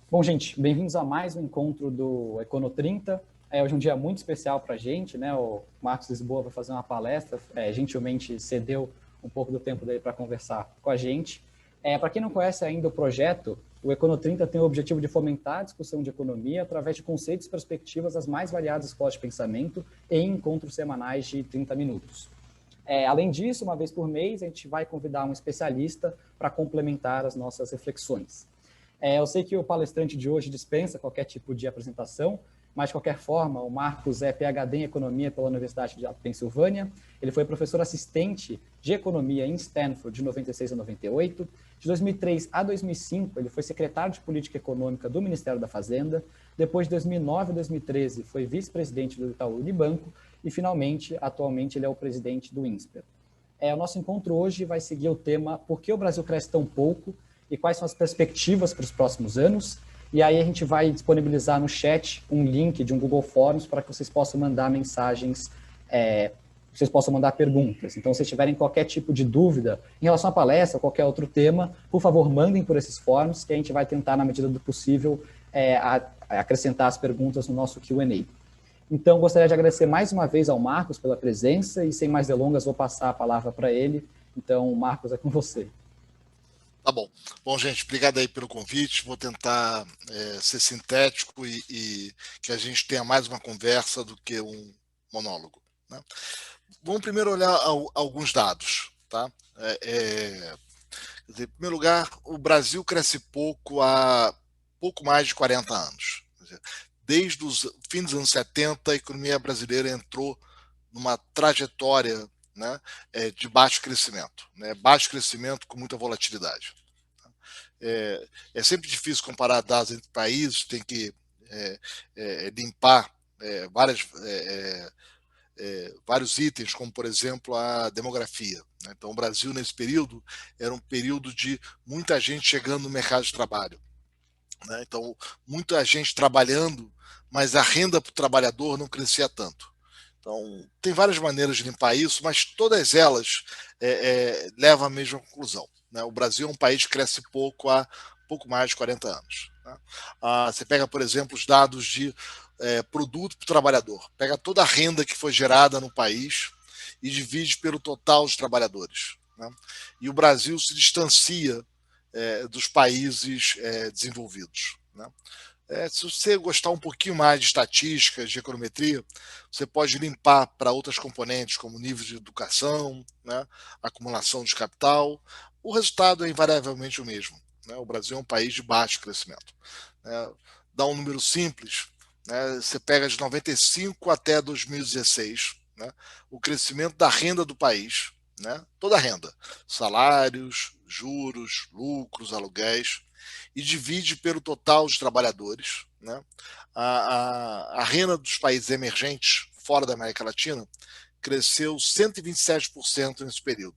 Bom, gente, bem-vindos a mais um encontro do Econo 30. Hoje é um dia muito especial para a gente, né? O Marcos Lisboa vai fazer uma palestra, gentilmente cedeu um pouco do tempo dele para conversar com a gente. Para quem não conhece ainda o projeto, o Econo 30 tem o objetivo de fomentar a discussão de economia através de conceitos e perspectivas das mais variadas escolas de pensamento em encontros semanais de 30 minutos. Além disso, uma vez por mês, a gente vai convidar um especialista para complementar as nossas reflexões. Eu sei que o palestrante de hoje dispensa qualquer tipo de apresentação, mas, de qualquer forma, o Marcos é PhD em Economia pela Universidade da Pensilvânia. Ele foi professor assistente de Economia em Stanford de 96 a 98. De 2003 a 2005, ele foi secretário de Política Econômica do Ministério da Fazenda. Depois, de 2009 a 2013, foi vice-presidente do Itaú Unibanco. E, finalmente, atualmente, ele é o presidente do INSPER. O nosso encontro hoje vai seguir o tema Por que o Brasil cresce tão pouco e quais são as perspectivas para os próximos anos. E aí a gente vai disponibilizar no chat um link de um Google Forms para que vocês possam mandar mensagens, vocês possam mandar perguntas. Então, se tiverem qualquer tipo de dúvida em relação à palestra ou qualquer outro tema, por favor, mandem por esses forms que a gente vai tentar, na medida do possível, acrescentar as perguntas no nosso Q&A. Então, gostaria de agradecer mais uma vez ao Marcos pela presença e, sem mais delongas, vou passar a palavra para ele. Então, Marcos, é com você. Tá bom. Bom, gente, obrigado aí pelo convite. Vou tentar ser sintético e que a gente tenha mais uma conversa do que um monólogo, né? Vamos primeiro olhar alguns dados, tá? Quer dizer, em primeiro lugar, o Brasil cresce pouco há pouco mais de 40 anos. Quer dizer, desde os fins dos anos 70, a economia brasileira entrou numa trajetória, né, de baixo crescimento, né, baixo crescimento com muita volatilidade. É sempre difícil comparar dados entre países, tem que limpar vários itens, como, por exemplo, a demografia, né? Então, o Brasil, nesse período, era um período de muita gente chegando no mercado de trabalho, né? Então, muita gente trabalhando, mas a renda para o trabalhador não crescia tanto. Então, tem várias maneiras de limpar isso, mas todas elas levam à mesma conclusão, né? O Brasil é um país que cresce pouco há pouco mais de 40 anos, né? Você pega, por exemplo, os dados de produto para o trabalhador. Pega toda a renda que foi gerada no país e divide pelo total dos trabalhadores, né? E o Brasil se distancia dos países desenvolvidos, né? Se você gostar um pouquinho mais de estatísticas, de econometria, você pode limpar para outras componentes, como nível de educação, né, acumulação de capital. O resultado é invariavelmente o mesmo, né? O Brasil é um país de baixo crescimento, né? Dá um número simples, né? Você pega de 95 até 2016, né, o crescimento da renda do país, né, toda a renda, salários, juros, lucros, aluguéis, e divide pelo total de trabalhadores, né? A renda dos países emergentes, fora da América Latina, cresceu 127% nesse período,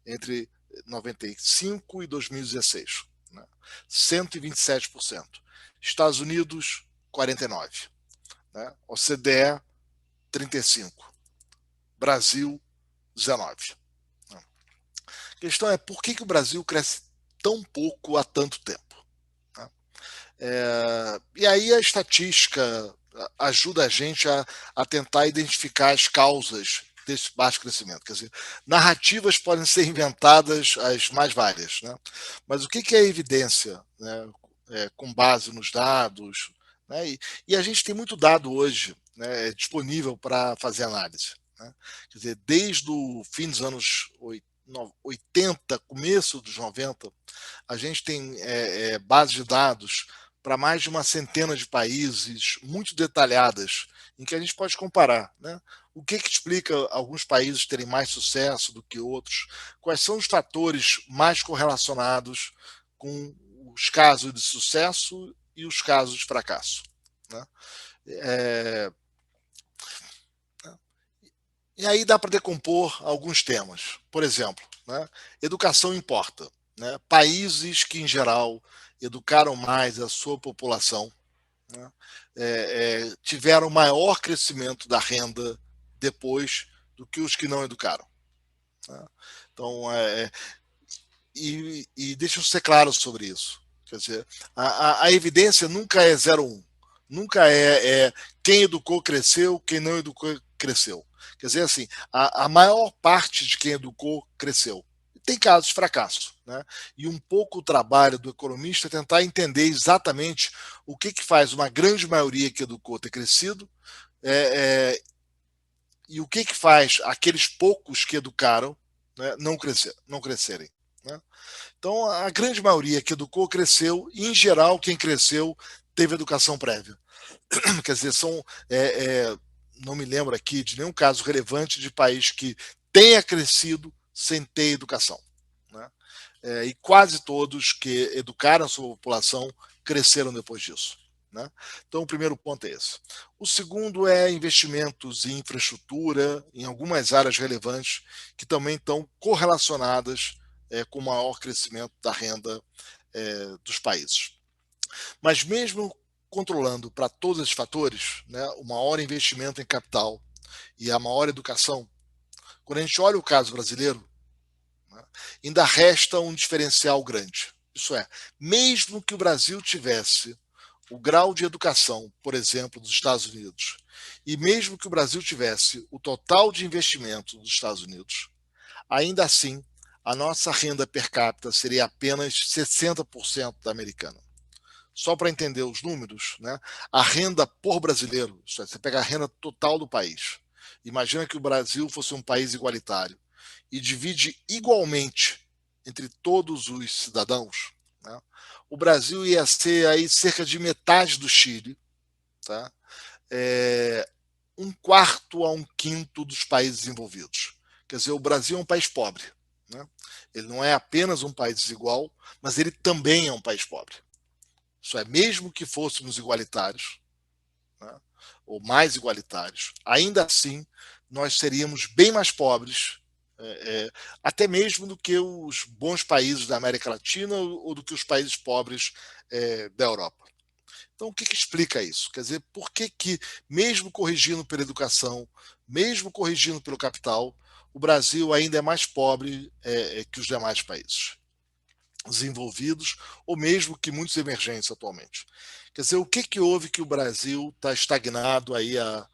entre 95 e 2016. Né? 127%. Estados Unidos, 49%. Né? OCDE, 35%. Brasil, 19%. A questão é por que o Brasil cresce tão pouco há tanto tempo? E aí a estatística ajuda a gente a tentar identificar as causas desse baixo crescimento. Quer dizer, narrativas podem ser inventadas as mais várias, né? Mas o que é evidência, né? Com base nos dados, né? E a gente tem muito dado hoje, né, disponível para fazer análise, né? Quer dizer, desde o fim dos anos 80, começo dos 90, a gente tem bases de dados para mais de uma centena de países, muito detalhadas, em que a gente pode comparar, né? O que explica alguns países terem mais sucesso do que outros? Quais são os fatores mais correlacionados com os casos de sucesso e os casos de fracasso, né? E aí dá para decompor alguns temas. Por exemplo, né, educação importa, né? Países que, em geral, educaram mais a sua população, né, tiveram maior crescimento da renda depois do que os que não educaram, né? Então, e deixa eu ser claro sobre isso. Quer dizer, a evidência nunca é 0,1. Nunca é quem educou cresceu, quem não educou cresceu. Quer dizer, assim, a maior parte de quem educou cresceu. Tem casos de fracasso, né? E um pouco o trabalho do economista é tentar entender exatamente o que faz uma grande maioria que educou ter crescido e o que faz aqueles poucos que educaram, né, não crescerem. Né? Então, a grande maioria que educou cresceu, e, em geral, quem cresceu teve educação prévia. Quer dizer, não me lembro aqui de nenhum caso relevante de país que tenha crescido sem ter educação. Né? E quase todos que educaram a sua população cresceram depois disso. Né? Então, o primeiro ponto é esse. O segundo é investimentos em infraestrutura, em algumas áreas relevantes, que também estão correlacionadas com o maior crescimento da renda dos países. Mas mesmo controlando para todos esses fatores, né, o maior investimento em capital e a maior educação, quando a gente olha o caso brasileiro, né, ainda resta um diferencial grande. Isso é, mesmo que o Brasil tivesse o grau de educação, por exemplo, dos Estados Unidos, e mesmo que o Brasil tivesse o total de investimento dos Estados Unidos, ainda assim, a nossa renda per capita seria apenas 60% da americana. Só para entender os números, né? A renda por brasileiro, isso é, você pega a renda total do país. Imagina que o Brasil fosse um país igualitário e divide igualmente entre todos os cidadãos. Né? O Brasil ia ser aí cerca de metade do Chile, tá? Um quarto a um quinto dos países desenvolvidos. Quer dizer, o Brasil é um país pobre. Né? Ele não é apenas um país desigual, mas ele também é um país pobre. Isso é, mesmo que fôssemos igualitários, né, ou mais igualitários, ainda assim nós seríamos bem mais pobres, até mesmo do que os bons países da América Latina ou do que os países pobres da Europa. Então, o que explica isso? Quer dizer, por que, mesmo corrigindo pela educação, mesmo corrigindo pelo capital, o Brasil ainda é mais pobre que os demais países desenvolvidos, ou mesmo que muitos emergentes atualmente? Quer dizer, o que houve que o Brasil está estagnado aí há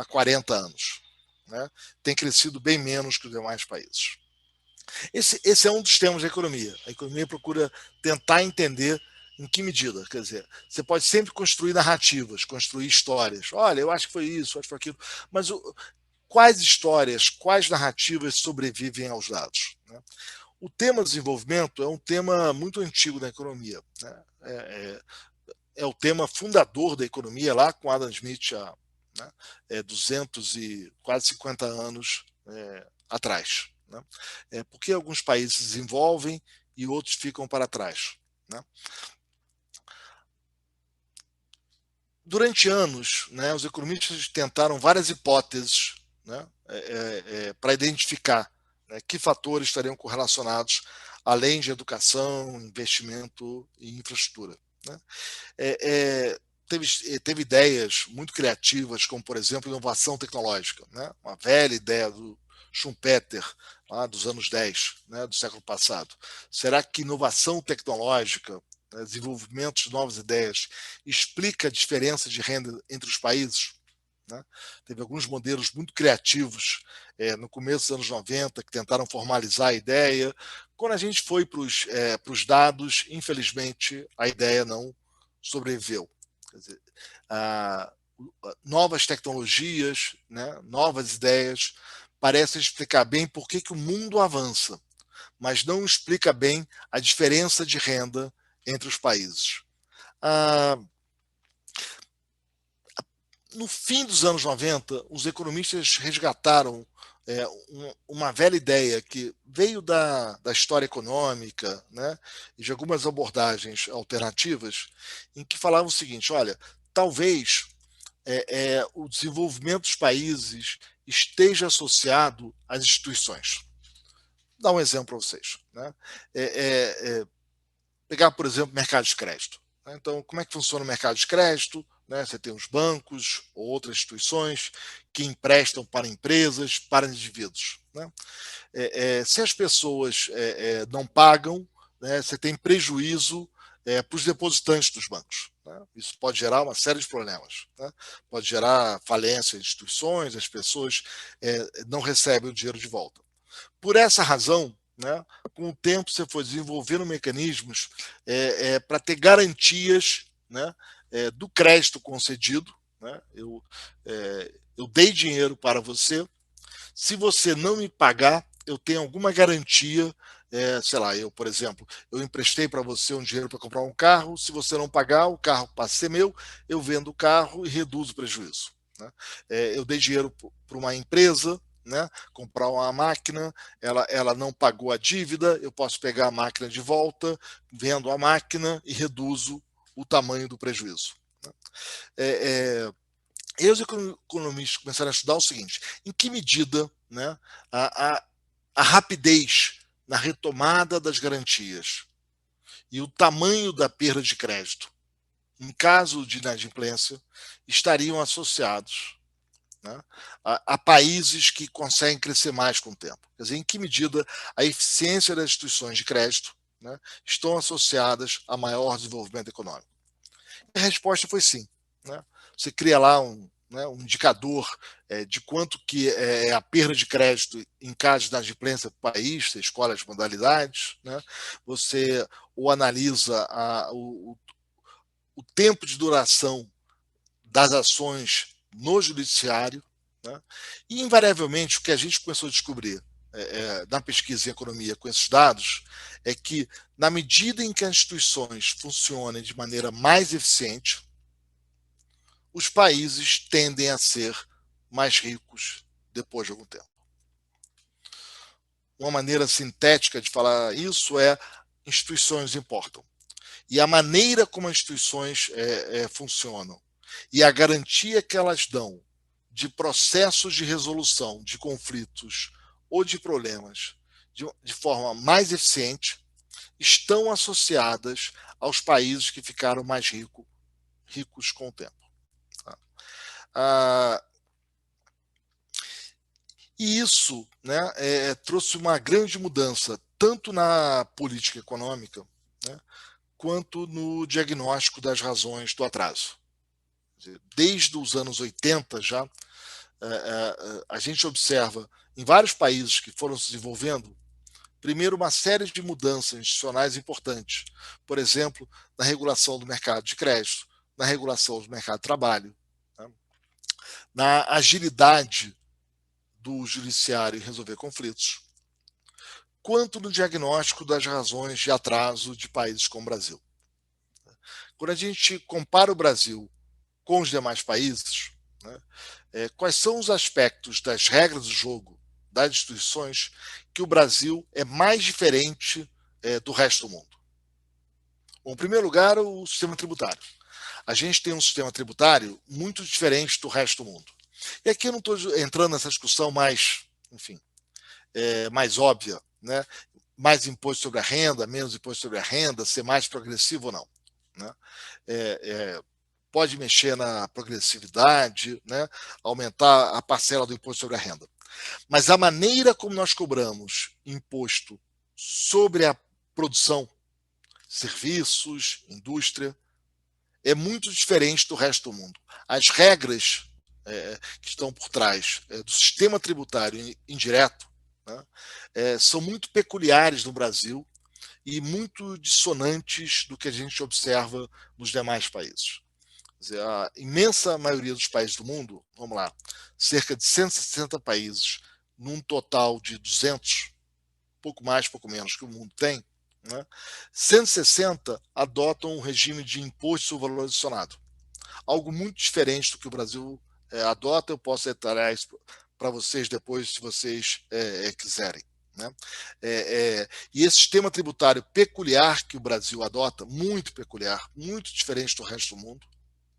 40 anos? Né? Tem crescido bem menos que os demais países. Esse é um dos temas da economia. A economia procura tentar entender em que medida. Quer dizer, você pode sempre construir narrativas, construir histórias. Olha, eu acho que foi isso, acho que foi aquilo. Mas quais histórias, quais narrativas sobrevivem aos dados? Né? O tema desenvolvimento é um tema muito antigo da economia. Né? É o tema fundador da economia, lá com Adam Smith há 200 e quase 50 anos atrás. Né? Por que alguns países desenvolvem e outros ficam para trás? Né? Durante anos, né, os economistas tentaram várias hipóteses, né, para identificar, né, que fatores estariam correlacionados, além de educação, investimento e infraestrutura. Né? Teve ideias muito criativas, como, por exemplo, inovação tecnológica. Né? Uma velha ideia do Schumpeter, lá dos anos 10, né, do século passado. Será que inovação tecnológica, desenvolvimento de novas ideias, explica a diferença de renda entre os países? Né? Teve alguns modelos muito criativos no começo dos anos 90 que tentaram formalizar a ideia. Quando a gente foi para os dados, infelizmente, a ideia não sobreviveu. Quer dizer, novas tecnologias, né, novas ideias, parecem explicar bem por que o mundo avança, mas não explica bem a diferença de renda entre os países. No fim dos anos 90, os economistas resgataram uma velha ideia que veio da história econômica, né, e de algumas abordagens alternativas, em que falavam o seguinte: olha, talvez o desenvolvimento dos países esteja associado às instituições. Vou dar um exemplo para vocês. Né? Pegar, por exemplo, o mercado de crédito. Né? Então, como é que funciona o mercado de crédito? Né? Você tem os bancos ou outras instituições que emprestam para empresas, para indivíduos. Né? Se as pessoas não pagam, né, você tem prejuízo para os depositantes dos bancos, né? Isso pode gerar uma série de problemas, né? Pode gerar falência de instituições, as pessoas não recebem o dinheiro de volta. Por essa razão, né, com o tempo você foi desenvolvendo mecanismos para ter garantias, né, do crédito concedido, né? Eu dei dinheiro para você, se você não me pagar, eu tenho alguma garantia, sei lá, eu, por exemplo, eu emprestei para você um dinheiro para comprar um carro, se você não pagar, o carro passa a ser meu, eu vendo o carro e reduzo o prejuízo, né? Eu dei dinheiro para uma empresa, né, comprar uma máquina, ela não pagou a dívida, eu posso pegar a máquina de volta, vendo a máquina e reduzo o tamanho do prejuízo, né? E os economistas começaram a estudar o seguinte: em que medida, né, a rapidez na retomada das garantias e o tamanho da perda de crédito, em caso de inadimplência, estariam associados, né, a países que conseguem crescer mais com o tempo. Quer dizer, em que medida a eficiência das instituições de crédito, né, estão associadas a maior desenvolvimento econômico? E a resposta foi sim, né? Você cria lá um indicador de quanto que é a perda de crédito em caso de inadimplência para o país, você escolhe as modalidades, né? Você analisa o tempo de duração das ações no judiciário, né? E, invariavelmente, o que a gente começou a descobrir na pesquisa em economia com esses dados é que, na medida em que as instituições funcionem de maneira mais eficiente, os países tendem a ser mais ricos depois de algum tempo. Uma maneira sintética de falar isso é: instituições importam. E a maneira como as instituições funcionam e a garantia que elas dão de processos de resolução de conflitos ou de problemas de forma mais eficiente estão associadas aos países que ficaram mais ricos com o tempo. E isso, né, trouxe uma grande mudança, tanto na política econômica, né, quanto no diagnóstico das razões do atraso. Desde os anos 80 já, a gente observa em vários países que foram se desenvolvendo, primeiro, uma série de mudanças institucionais importantes. Por exemplo, na regulação do mercado de crédito, na regulação do mercado de trabalho, né, na agilidade do judiciário em resolver conflitos, quanto no diagnóstico das razões de atraso de países como o Brasil. Quando a gente compara o Brasil com os demais países, né, quais são os aspectos das regras do jogo, das instituições, que o Brasil é mais diferente do resto do mundo? Bom, em primeiro lugar, o sistema tributário. A gente tem um sistema tributário muito diferente do resto do mundo. E aqui eu não estou entrando nessa discussão mais, enfim, mais óbvia, né? Mais imposto sobre a renda, menos imposto sobre a renda, ser mais progressivo ou não, né? Pode mexer na progressividade, né? Aumentar a parcela do imposto sobre a renda. Mas a maneira como nós cobramos imposto sobre a produção, serviços, indústria, é muito diferente do resto do mundo. As regras que estão por trás do sistema tributário indireto, né, são muito peculiares no Brasil e muito dissonantes do que a gente observa nos demais países. Quer dizer, a imensa maioria dos países do mundo, vamos lá, cerca de 160 países, num total de 200, pouco mais, pouco menos que o mundo tem, né, 160 adotam um regime de imposto sobre valor adicionado. Algo muito diferente do que o Brasil adota. Eu posso detalhar isso para vocês depois, se vocês quiserem, né? E esse sistema tributário peculiar que o Brasil adota, muito peculiar, muito diferente do resto do mundo,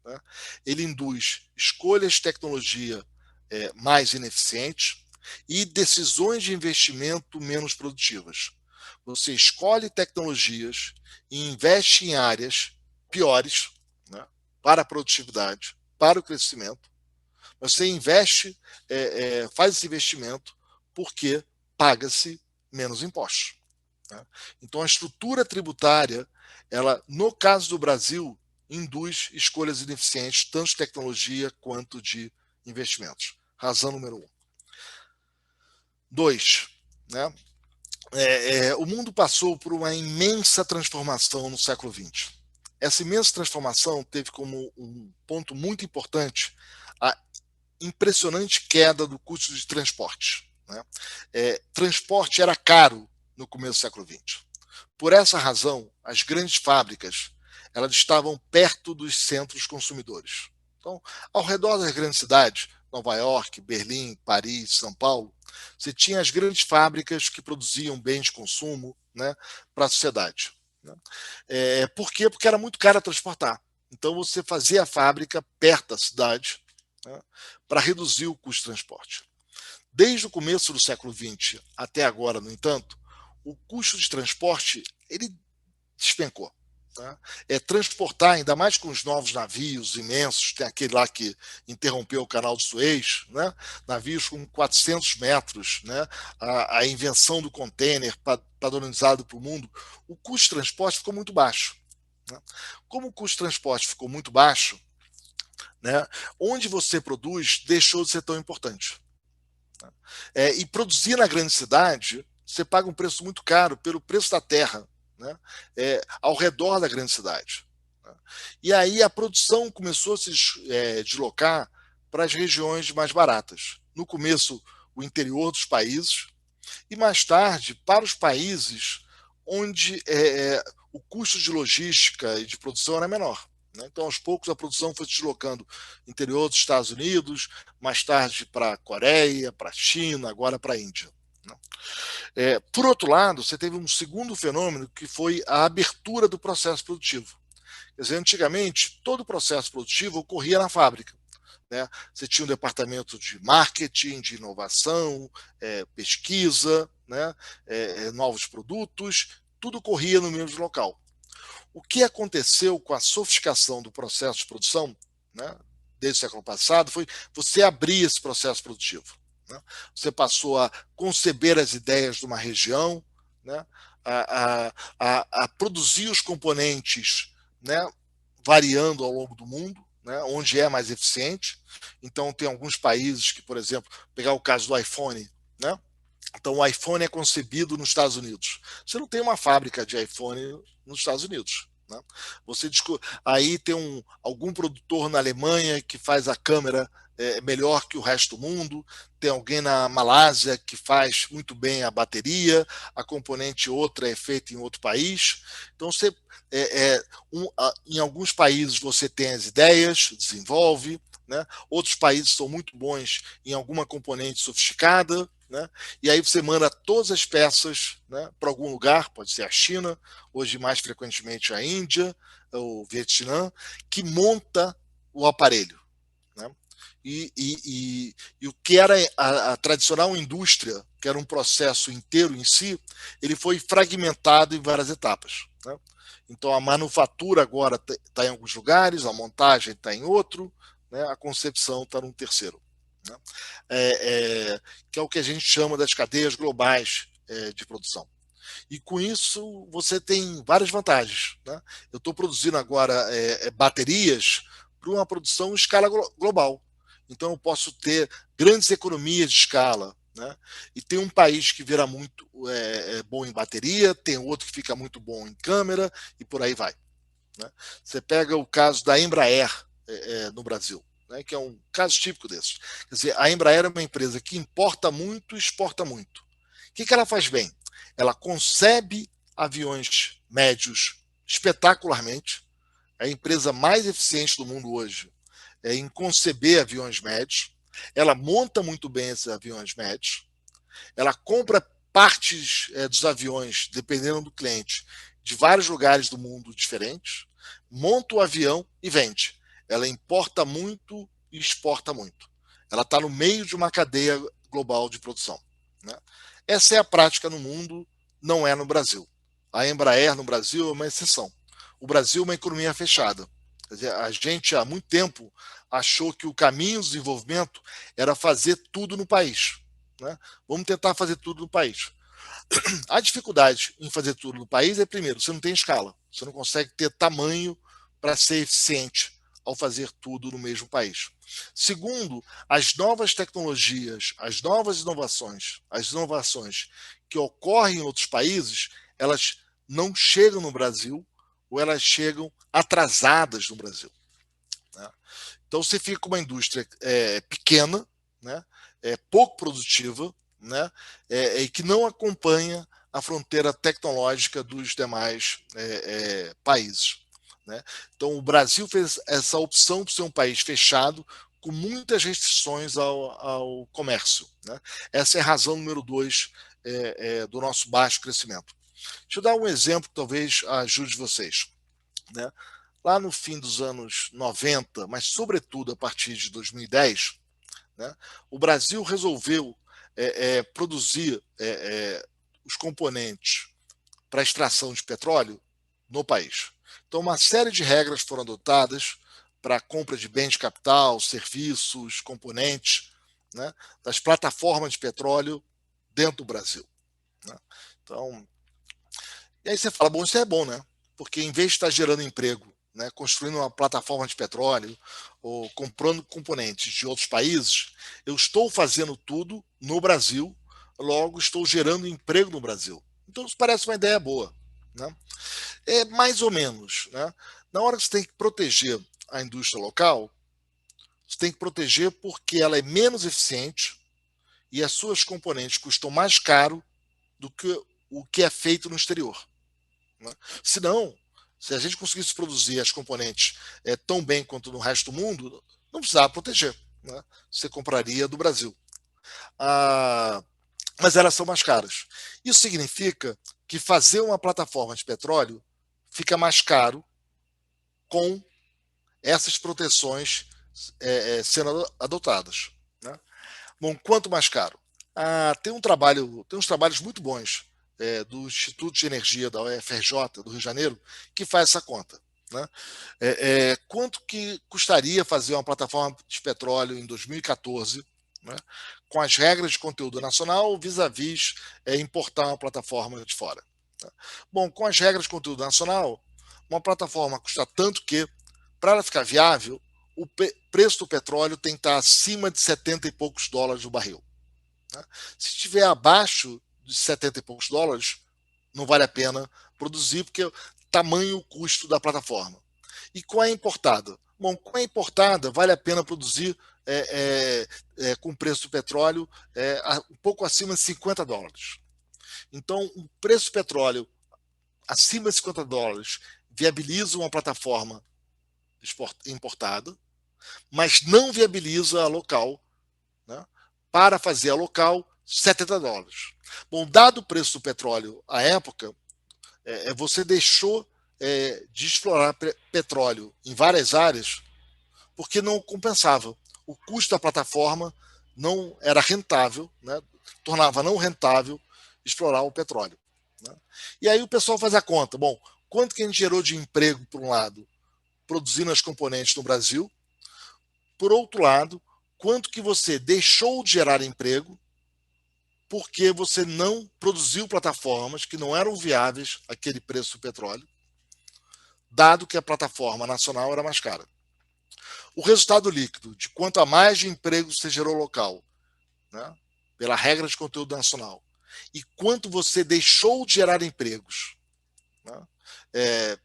né, ele induz escolhas de tecnologia mais ineficientes e decisões de investimento menos produtivas. Você escolhe tecnologias e investe em áreas piores, né, para a produtividade, para o crescimento. Você investe, faz esse investimento porque paga-se menos impostos, né? Então, a estrutura tributária ela, no caso do Brasil, induz escolhas ineficientes, tanto de tecnologia quanto de investimentos. Razão número 1. 2, né? O mundo passou por uma imensa transformação no século XX. Essa imensa transformação teve como um ponto muito importante a impressionante queda do custo de transporte, né? Transporte era caro no começo do século XX. Por essa razão, as grandes fábricas elas estavam perto dos centros consumidores. Então, ao redor das grandes cidades, Nova York, Berlim, Paris, São Paulo, você tinha as grandes fábricas que produziam bens de consumo, né, para a sociedade. Né? Por quê? Porque era muito caro transportar. Então, você fazia a fábrica perto da cidade, né, para reduzir o custo de transporte. Desde o começo do século XX até agora, no entanto, o custo de transporte ele despencou. Tá? Transportar, ainda mais com os novos navios imensos, tem aquele lá que interrompeu o canal de Suez, né? Navios com 400 metros, né? A invenção do container padronizado para o mundo, o custo de transporte ficou muito baixo. Né? Como o custo de transporte ficou muito baixo, né? Onde você produz deixou de ser tão importante. E produzir na grande cidade, você paga um preço muito caro pelo preço da terra, né? Ao redor da grande cidade. Né? E aí a produção começou a se deslocar para as regiões mais baratas. No começo, o interior dos países, e mais tarde, para os países onde o custo de logística e de produção era menor. Né? Então, aos poucos, a produção foi se deslocando no interior dos Estados Unidos, mais tarde para a Coreia, para a China, agora para a Índia. Por outro lado, você teve um segundo fenômeno que foi a abertura do processo produtivo. Quer dizer, antigamente, todo o processo produtivo ocorria na fábrica. Né? Você tinha um departamento de marketing, de inovação, pesquisa, né? Novos produtos, tudo corria no mesmo local. O que aconteceu com a sofisticação do processo de produção, né, desde o século passado, foi você abrir esse processo produtivo. Né? Você passou a conceber as ideias de uma região, né, a produzir os componentes, né, variando ao longo do mundo, né, onde é mais eficiente. Então, tem alguns países que, por exemplo, pegar o caso do iPhone, né? Então, o iPhone é concebido nos Estados Unidos. Você não tem uma fábrica de iPhone nos Estados Unidos. Né? Aí tem algum produtor na Alemanha que faz a câmera melhor que o resto do mundo, tem alguém na Malásia que faz muito bem a bateria, a componente outra é feita em outro país. Então, em alguns países você tem as ideias, desenvolve, né? Outros países são muito bons em alguma componente sofisticada, né? E aí você manda todas as peças, né, para algum lugar, pode ser a China, hoje mais frequentemente a Índia, o Vietnã, que monta o aparelho. Né? E o que era a tradicional indústria, que era um processo inteiro em si, ele foi fragmentado em várias etapas. Né? Então a manufatura agora está em alguns lugares, a montagem está em outro, né? A concepção está num terceiro. Né? Que é o que a gente chama das cadeias globais de produção. E com isso você tem várias vantagens. Né? Eu estou produzindo agora baterias para uma produção em escala global. Então eu posso ter grandes economias de escala. Né? E tem um país que vira muito bom em bateria, tem outro que fica muito bom em câmera e por aí vai. Né? Você pega o caso da Embraer no Brasil. Né, que é um caso típico desses. Quer dizer, a Embraer é uma empresa que importa muito e exporta muito. O que ela faz bem? Ela concebe aviões médios espetacularmente. É a empresa mais eficiente do mundo hoje em conceber aviões médios. Ela monta muito bem esses aviões médios. Ela compra partes dos aviões, dependendo do cliente, de vários lugares do mundo diferentes, monta o avião e vende. Ela importa muito e exporta muito. Ela está no meio de uma cadeia global de produção. Né? Essa é a prática no mundo, não é no Brasil. A Embraer no Brasil é uma exceção. O Brasil é uma economia fechada. Quer dizer, a gente há muito tempo achou que o caminho do desenvolvimento era fazer tudo no país. Né? Vamos tentar fazer tudo no país. A dificuldade em fazer tudo no país é, primeiro, você não tem escala. Você não consegue ter tamanho para ser eficiente ao fazer tudo no mesmo país. Segundo, as novas tecnologias, as novas inovações, as inovações que ocorrem em outros países, elas não chegam no Brasil ou elas chegam atrasadas no Brasil. Né? Então você fica com uma indústria pequena, né? Pouco produtiva, né? E que não acompanha a fronteira tecnológica dos demais países. Né? Então o Brasil fez essa opção por ser um país fechado, com muitas restrições ao comércio. Né? Essa é a razão número 2 do nosso baixo crescimento. Deixa eu dar um exemplo que talvez ajude vocês. Né? Lá no fim dos anos 90, mas sobretudo a partir de 2010, né, o Brasil resolveu produzir os componentes para a extração de petróleo no país. Então, uma série de regras foram adotadas para a compra de bens de capital, serviços, componentes, né, das plataformas de petróleo dentro do Brasil. Né? Então, e aí você fala, bom, isso é bom, né? Porque em vez de estar gerando emprego, né, construindo uma plataforma de petróleo ou comprando componentes de outros países, eu estou fazendo tudo no Brasil, logo estou gerando emprego no Brasil. Então isso parece uma ideia boa. Né? É mais ou menos. Né? Na hora que você tem que proteger a indústria local, você tem que proteger porque ela é menos eficiente e as suas componentes custam mais caro do que o que é feito no exterior. Né? Se não, se a gente conseguisse produzir as componentes tão bem quanto no resto do mundo, não precisava proteger. Né? Você compraria do Brasil. Mas elas são mais caras. Isso significa que fazer uma plataforma de petróleo fica mais caro com essas proteções sendo adotadas. Né? Bom, quanto mais caro? Tem uns trabalhos muito bons do Instituto de Energia da UFRJ, do Rio de Janeiro, que faz essa conta. Né? Quanto que custaria fazer uma plataforma de petróleo em 2014, né, com as regras de conteúdo nacional vis-à-vis importar uma plataforma de fora? Né? Bom, com as regras de conteúdo nacional, uma plataforma custa tanto que, para ela ficar viável, o preço do petróleo tem que estar acima de 70 e poucos dólares o barril. Né? Se estiver abaixo de 70 e poucos dólares, não vale a pena produzir, porque tamanho o custo da plataforma. E com a importada? Bom, com a importada, vale a pena produzir com o preço do petróleo um pouco acima de 50 dólares. Então, o preço do petróleo acima de 50 dólares viabiliza uma plataforma importada, mas não viabiliza a local, né, para fazer a local 70 dólares. Bom, dado o preço do petróleo à época, você deixou de explorar petróleo em várias áreas porque não compensava. O custo da plataforma não era rentável, né, tornava não rentável explorar o petróleo. Né? E aí o pessoal faz a conta. Bom, quanto que a gente gerou de emprego, por um lado, produzindo as componentes no Brasil? Por outro lado, quanto que você deixou de gerar emprego porque você não produziu plataformas que não eram viáveis àquele preço do petróleo, dado que a plataforma nacional era mais cara. O resultado líquido de quanto a mais de emprego você gerou local, né, pela regra de conteúdo nacional, e quanto você deixou de gerar empregos, né,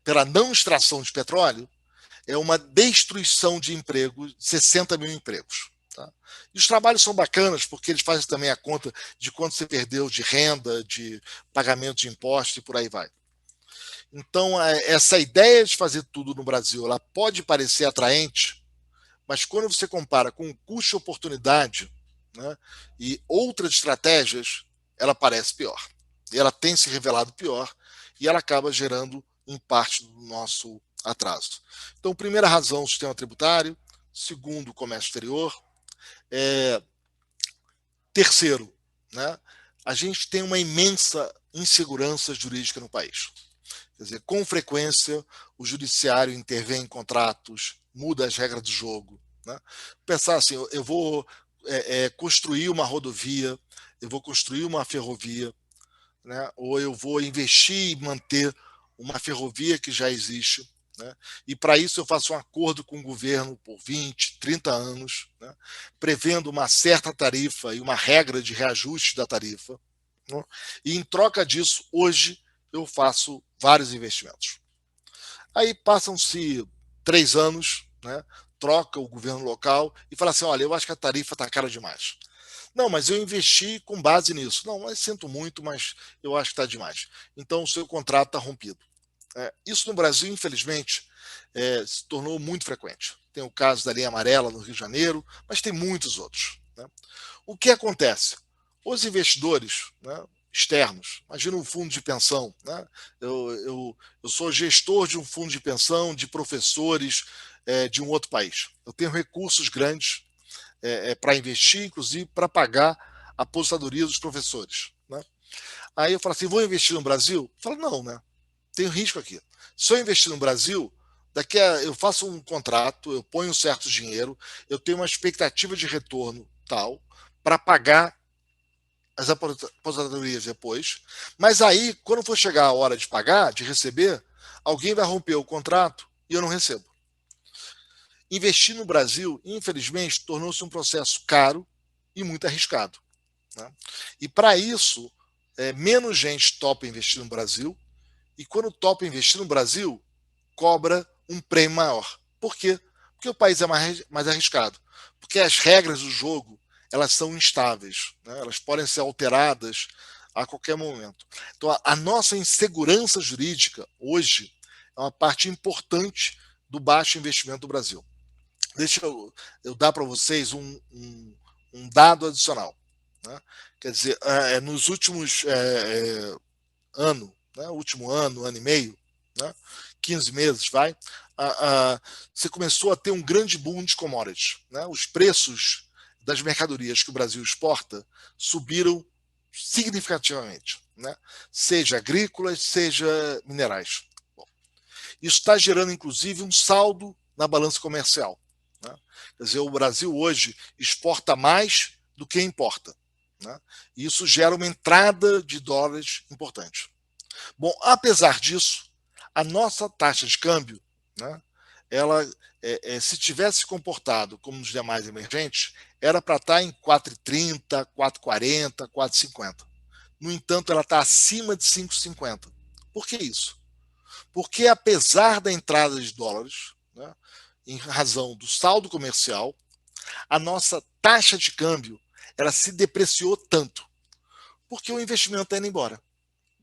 pela não extração de petróleo, é uma destruição de emprego, 60 mil empregos. Tá? E os trabalhos são bacanas, porque eles fazem também a conta de quanto você perdeu de renda, de pagamento de impostos e por aí vai. Então, essa ideia de fazer tudo no Brasil, ela pode parecer atraente, mas quando você compara com o custo de oportunidade, né, e outras estratégias, ela parece pior. E ela tem se revelado pior e ela acaba gerando em parte do nosso atraso. Então, primeira razão, o sistema tributário. Segundo, o comércio exterior. Terceiro, né, a gente tem uma imensa insegurança jurídica no país. Quer dizer, com frequência, o judiciário intervém em contratos, muda as regras do jogo. Né? Pensar assim, eu vou construir uma rodovia, eu vou construir uma ferrovia, né? Ou eu vou investir e manter uma ferrovia que já existe, né? E para isso eu faço um acordo com o governo por 20, 30 anos, né? Prevendo uma certa tarifa e uma regra de reajuste da tarifa, né? E em troca disso, hoje eu faço vários investimentos. Aí passam-se 3 anos, né? Troca o governo local e fala assim: olha, eu acho que a tarifa está cara demais. Não, mas eu investi com base nisso. Não, mas sinto muito, mas eu acho que está demais. Então o seu contrato está rompido. Isso no Brasil, infelizmente, se tornou muito frequente. Tem o caso da linha amarela no Rio de Janeiro, mas tem muitos outros, né? O que acontece? Os investidores, né, externos, imagina um fundo de pensão, né? Eu sou gestor de um fundo de pensão de professores de um outro país. Eu tenho recursos grandes para investir, inclusive para pagar a aposentadoria dos professores, né? Aí eu falo assim, vou investir no Brasil? Eu falo, não, né? Tem risco aqui. Se eu investir no Brasil, eu faço um contrato, eu ponho um certo dinheiro, eu tenho uma expectativa de retorno tal para pagar as aposentadorias depois. Mas aí, quando for chegar a hora de pagar, de receber, alguém vai romper o contrato e eu não recebo. Investir no Brasil, infelizmente, tornou-se um processo caro e muito arriscado, né? E para isso, menos gente topa investir no Brasil. E quando topa investir no Brasil, cobra um prêmio maior. Por quê? Porque o país é mais arriscado. Porque as regras do jogo elas são instáveis, né? Elas podem ser alteradas a qualquer momento. Então, a nossa insegurança jurídica hoje é uma parte importante do baixo investimento do Brasil. Deixa eu dar para vocês um dado adicional, né? Quer dizer, nos últimos ano, né, último ano e meio, né, 15 meses, você começou a ter um grande boom de commodities, né? Os preços das mercadorias que o Brasil exporta subiram significativamente, né? Seja agrícolas, seja minerais. Bom, isso está gerando, inclusive, um saldo na balança comercial, né? Quer dizer, o Brasil hoje exporta mais do que importa, né? E isso gera uma entrada de dólares importante. Bom, apesar disso, a nossa taxa de câmbio, né, ela, se tivesse comportado como nos demais emergentes, era para estar em 4,30, 4,40, 4,50. No entanto, ela está acima de 5,50. Por que isso? Porque apesar da entrada de dólares, né, em razão do saldo comercial, a nossa taxa de câmbio ela se depreciou tanto, porque o investimento está indo embora,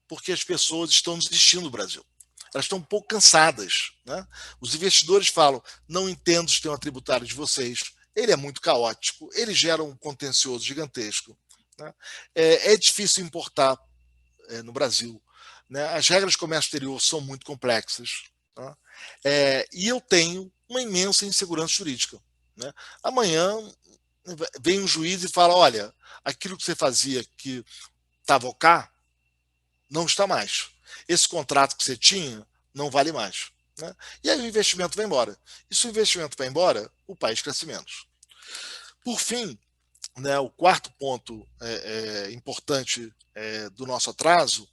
porque as pessoas estão desistindo do Brasil. Elas estão um pouco cansadas, né? Os investidores falam, não entendo o sistema tributário de vocês, ele é muito caótico, ele gera um contencioso gigantesco, né? É difícil importar no Brasil, né? As regras de comércio exterior são muito complexas, né? E eu tenho uma imensa insegurança jurídica, né? Amanhã vem um juiz e fala, olha, aquilo que você fazia que estava ok, não está mais. Esse contrato que você tinha não vale mais, né? E aí o investimento vai embora. E se o investimento vai embora, o país cresce menos. Por fim, né, o quarto ponto importante do nosso atraso,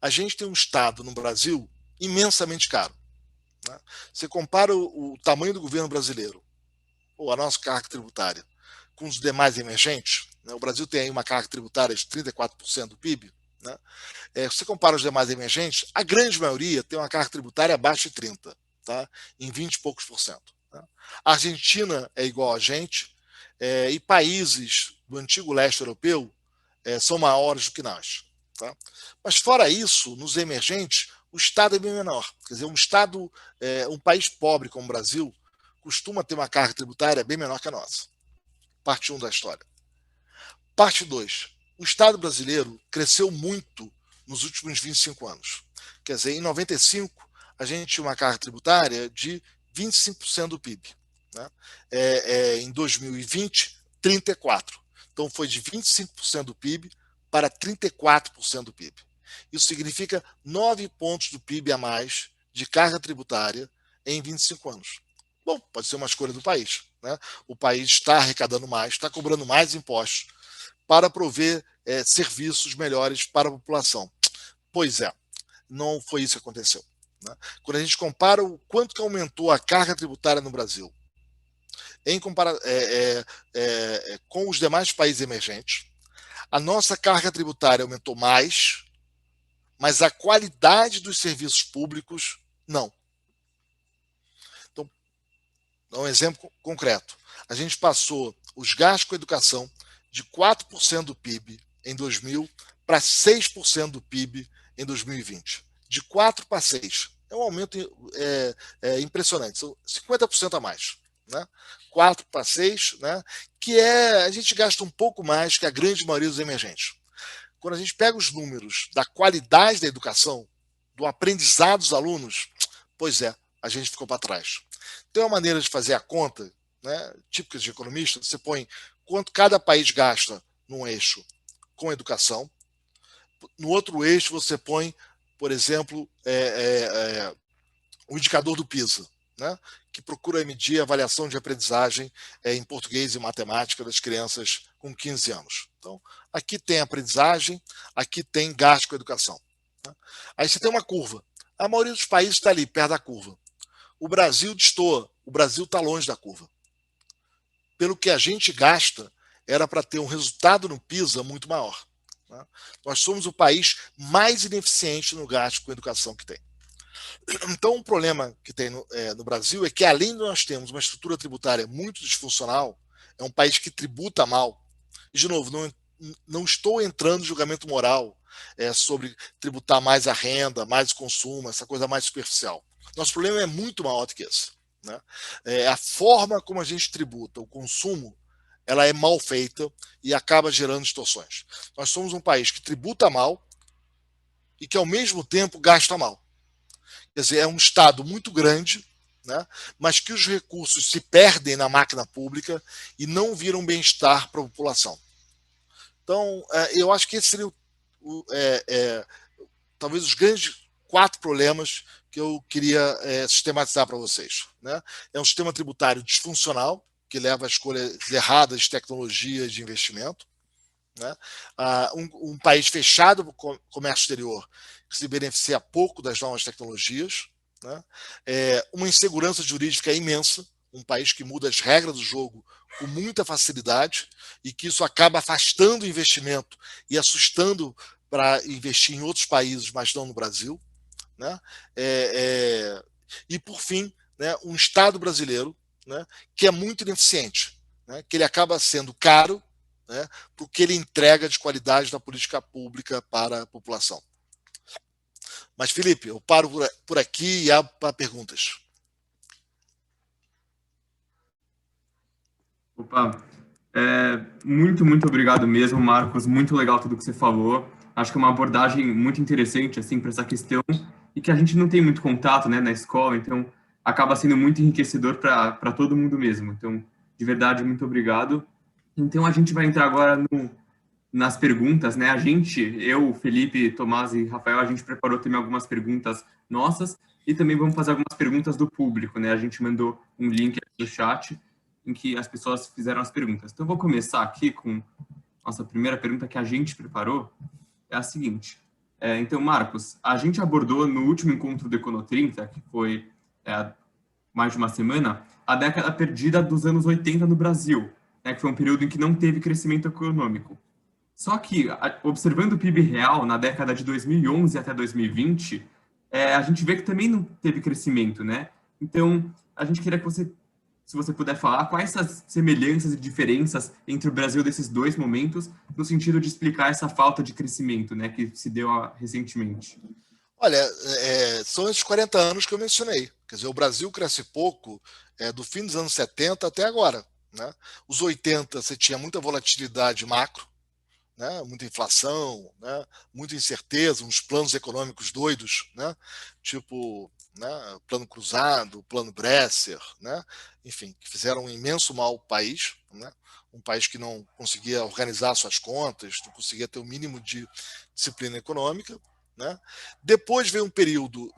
a gente tem um Estado no Brasil imensamente caro, né? Você compara o tamanho do governo brasileiro, ou a nossa carga tributária, com os demais emergentes, né? O Brasil tem aí uma carga tributária de 34% do PIB, né? Você compara os demais emergentes, a grande maioria tem uma carga tributária abaixo de 30%, tá? Em 20 e poucos por cento. Tá? A Argentina é igual a gente, e países do antigo leste europeu são maiores do que nós. Tá? Mas fora isso, nos emergentes, o Estado é bem menor. Quer dizer, um país pobre como o Brasil costuma ter uma carga tributária bem menor que a nossa. Parte 1 da história. Parte 2. O Estado brasileiro cresceu muito nos últimos 25 anos. Quer dizer, em 95, a gente tinha uma carga tributária de 25% do PIB. Né? Em 2020, 34%. Então, foi de 25% do PIB para 34% do PIB. Isso significa 9 pontos do PIB a mais de carga tributária em 25 anos. Bom, pode ser uma escolha do país, né? O país está arrecadando mais, está cobrando mais impostos para prover serviços melhores para a população. Pois é, não foi isso que aconteceu. Né? Quando a gente compara o quanto que aumentou a carga tributária no Brasil com os demais países emergentes, a nossa carga tributária aumentou mais, mas a qualidade dos serviços públicos não. Então, dá um exemplo concreto. A gente passou os gastos com educação de 4% do PIB em 2000 para 6% do PIB em 2020. De 4 para 6. É um aumento impressionante. São 50% a mais. Né? 4 para 6, né? Que a gente gasta um pouco mais que a grande maioria dos emergentes. Quando a gente pega os números da qualidade da educação, do aprendizado dos alunos, pois a gente ficou para trás. Tem uma maneira de fazer a conta, né, típica de economista, você põe quanto cada país gasta num eixo com educação, no outro eixo você põe, por exemplo, o indicador do PISA, né, que procura medir a avaliação de aprendizagem em português e matemática das crianças com 15 anos. Então, aqui tem aprendizagem, aqui tem gasto com educação. Né? Aí você tem uma curva. A maioria dos países está ali, perto da curva. O Brasil destoa, o Brasil está longe da curva. Pelo que a gente gasta, era para ter um resultado no PISA muito maior. Né? Nós somos o país mais ineficiente no gasto com educação que tem. Então, um problema que tem no Brasil é que, além de nós termos uma estrutura tributária muito disfuncional, é um país que tributa mal. E, de novo, não estou entrando em julgamento moral sobre tributar mais a renda, mais o consumo, essa coisa mais superficial. Nosso problema é muito maior do que esse. Né? A forma como a gente tributa o consumo, ela é mal feita e acaba gerando distorções. Nós somos um país que tributa mal e que, ao mesmo tempo, gasta mal. Quer dizer, é um Estado muito grande, né, mas que os recursos se perdem na máquina pública e não viram bem-estar para a população. Então, eu acho que esse seria talvez os grandes 4 problemas que eu queria sistematizar para vocês. Né? É um sistema tributário disfuncional, que leva a escolhas erradas de tecnologia de investimento. Né? Um país fechado para o comércio exterior, que se beneficia pouco das novas tecnologias. Né? Uma insegurança jurídica imensa, um país que muda as regras do jogo com muita facilidade e que isso acaba afastando o investimento e assustando para investir em outros países, mas não no Brasil. Né? E, por fim, né, um Estado brasileiro, né, que é muito ineficiente, né, que ele acaba sendo caro, né, porque ele entrega de qualidade da política pública para a população. Mas, Felipe, eu paro por aqui e abro para perguntas. Opa, muito obrigado mesmo, Marcos. Muito legal tudo que você falou. Acho que é uma abordagem muito interessante assim para essa questão e que a gente não tem muito contato, né, na escola, então acaba sendo muito enriquecedor para todo mundo mesmo. Então, de verdade, muito obrigado. Então, a gente vai entrar agora nas perguntas, né? Eu, Felipe, Tomás e Rafael, a gente preparou também algumas perguntas nossas e também vamos fazer algumas perguntas do público, né? A gente mandou um link aqui no chat em que as pessoas fizeram as perguntas. Então, eu vou começar aqui com nossa primeira pergunta que a gente preparou. É a seguinte. Então, Marcos, a gente abordou no último encontro do Econo30, que foi mais de uma semana, a década perdida dos anos 80 no Brasil, né, que foi um período em que não teve crescimento econômico. Só que, observando o PIB real na década de 2011 até 2020, a gente vê que também não teve crescimento, né? Então, a gente queria que você, se você puder falar, quais as semelhanças e diferenças entre o Brasil desses dois momentos, no sentido de explicar essa falta de crescimento, né, que se deu recentemente. Olha, são esses 40 anos que eu mencionei. Quer dizer, o Brasil cresce pouco do fim dos anos 70 até agora. Né? Os 80 você tinha muita volatilidade macro, né? Muita inflação, né? Muita incerteza, uns planos econômicos doidos, né? Tipo, né? Plano Cruzado, Plano Bresser, né? Enfim, que fizeram um imenso mal ao país, né? Um país que não conseguia organizar suas contas, não conseguia ter o mínimo de disciplina econômica. Né? Depois veio um período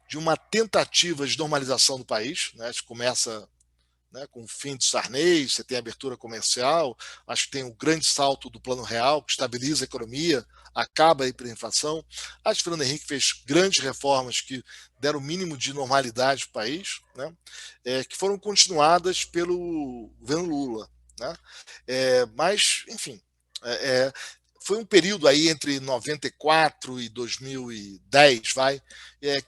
de uma tentativa de normalização do país, né? A gente começa né, com o fim do Sarney, você tem a abertura comercial, acho que tem o grande salto do Plano Real, que estabiliza a economia, acaba a hiperinflação. Acho que o Fernando Henrique fez grandes reformas que deram o mínimo de normalidade para o país, né, que foram continuadas pelo governo Lula. Né, mas, enfim, foi um período aí entre 94 e 2010,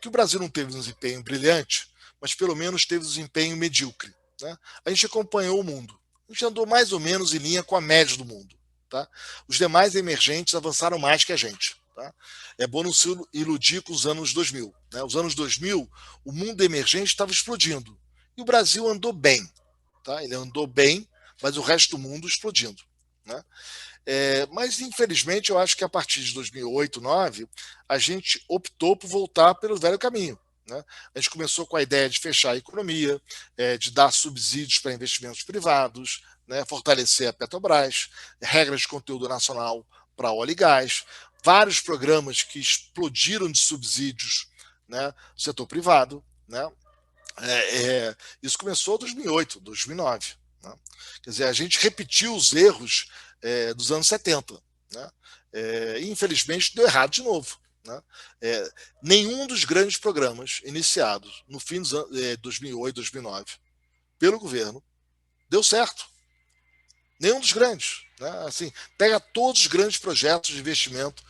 que o Brasil não teve um desempenho brilhante, mas pelo menos teve um desempenho medíocre. Né? A gente acompanhou o mundo. A gente andou mais ou menos em linha com a média do mundo. Tá? Os demais emergentes avançaram mais que a gente. Tá? É bom não se iludir com os anos 2000. Né? Os anos 2000, o mundo emergente estava explodindo. E o Brasil andou bem. Tá? Ele andou bem, mas o resto do mundo explodindo. Né? Mas, infelizmente, eu acho que a partir de 2008, 2009, a gente optou por voltar pelo velho caminho. Né? A gente começou com a ideia de fechar a economia, de dar subsídios para investimentos privados, né? Fortalecer a Petrobras, regras de conteúdo nacional para óleo e gás, vários programas que explodiram de subsídios, né? No setor privado. Né? Isso começou em 2008, 2009. Né? Quer dizer, a gente repetiu os erros dos anos 70. Né? E, infelizmente, deu errado de novo. Né? Nenhum dos grandes programas iniciados no fim dos anos 2008, 2009 pelo governo deu certo. Nenhum dos grandes. Né? Assim, pega todos os grandes projetos de investimento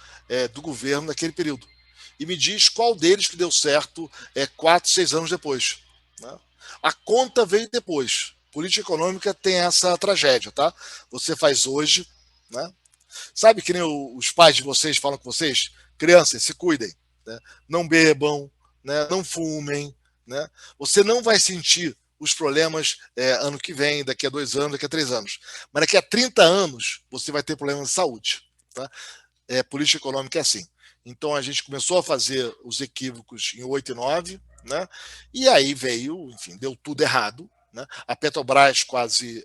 do governo naquele período e me diz qual deles que deu certo 4, 6 anos depois. Né? A conta veio depois. Política econômica tem essa tragédia, tá? Você faz hoje, né? Sabe que nem os pais de vocês falam com vocês? Crianças, se cuidem, né? Não bebam, né? Não fumem, né? Você não vai sentir os problemas ano que vem, daqui a 2 anos, daqui a 3 anos. Mas daqui a 30 anos você vai ter problemas de saúde. Tá? Política econômica é assim. Então a gente começou a fazer os equívocos em 8 e 9, né? E aí veio, enfim, deu tudo errado. Né? A Petrobras quase,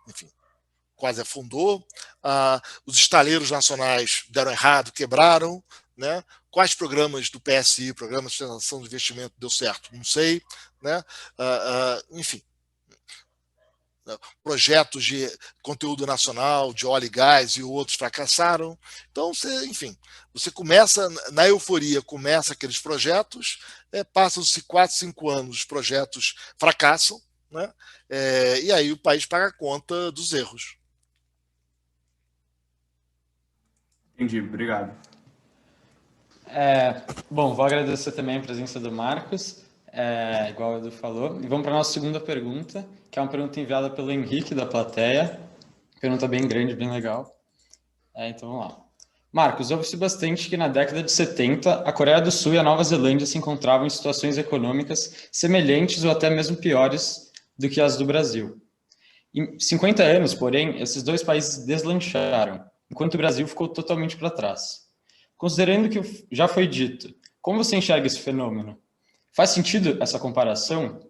enfim, quase afundou. Os estaleiros nacionais deram errado, quebraram. Né? Quais programas do PSI, Programa de Sustentação de Investimento, deu certo? Não sei. Né? Enfim. Projetos de conteúdo nacional, de óleo e gás e outros fracassaram. Então, enfim, você começa, na euforia, começa aqueles projetos, passam-se 4, 5 anos, os projetos fracassam, né? E aí o país paga a conta dos erros. Entendi, obrigado. Bom, vou agradecer também a presença do Marcos, igual o Edu falou. E vamos para a nossa segunda pergunta, que é uma pergunta enviada pelo Henrique, da plateia. Pergunta bem grande, bem legal. Então vamos lá. Marcos, ouve-se bastante que na década de 70, a Coreia do Sul e a Nova Zelândia se encontravam em situações econômicas semelhantes ou até mesmo piores do que as do Brasil. Em 50 anos, porém, esses dois países deslancharam, enquanto o Brasil ficou totalmente para trás. Considerando que já foi dito, como você enxerga esse fenômeno? Faz sentido essa comparação?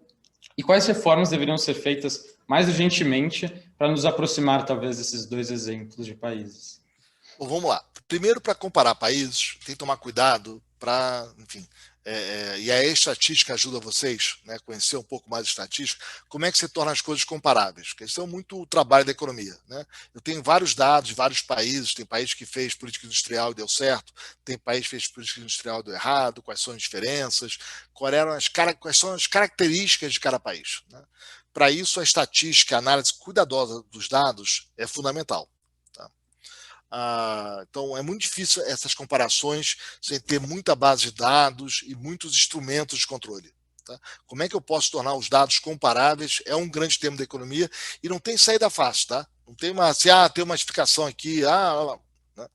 E quais reformas deveriam ser feitas mais urgentemente para nos aproximar, talvez, desses dois exemplos de países? Bom, vamos lá. Primeiro, para comparar países, tem que tomar cuidado para, enfim, e a estatística ajuda vocês, né, conhecer um pouco mais de estatística, como é que você torna as coisas comparáveis, porque isso é muito o trabalho da economia. Né? Eu tenho vários dados de vários países, tem país que fez política industrial e deu certo, tem país que fez política industrial e deu errado, quais são as diferenças, quais são as características de cada país. Né? Para isso, a estatística, a análise cuidadosa dos dados é fundamental. Então é muito difícil essas comparações sem ter muita base de dados e muitos instrumentos de controle. Tá? Como é que eu posso tornar os dados comparáveis? É um grande tema da economia e não tem saída fácil, tá? Não tem uma, tem uma explicação aqui, né?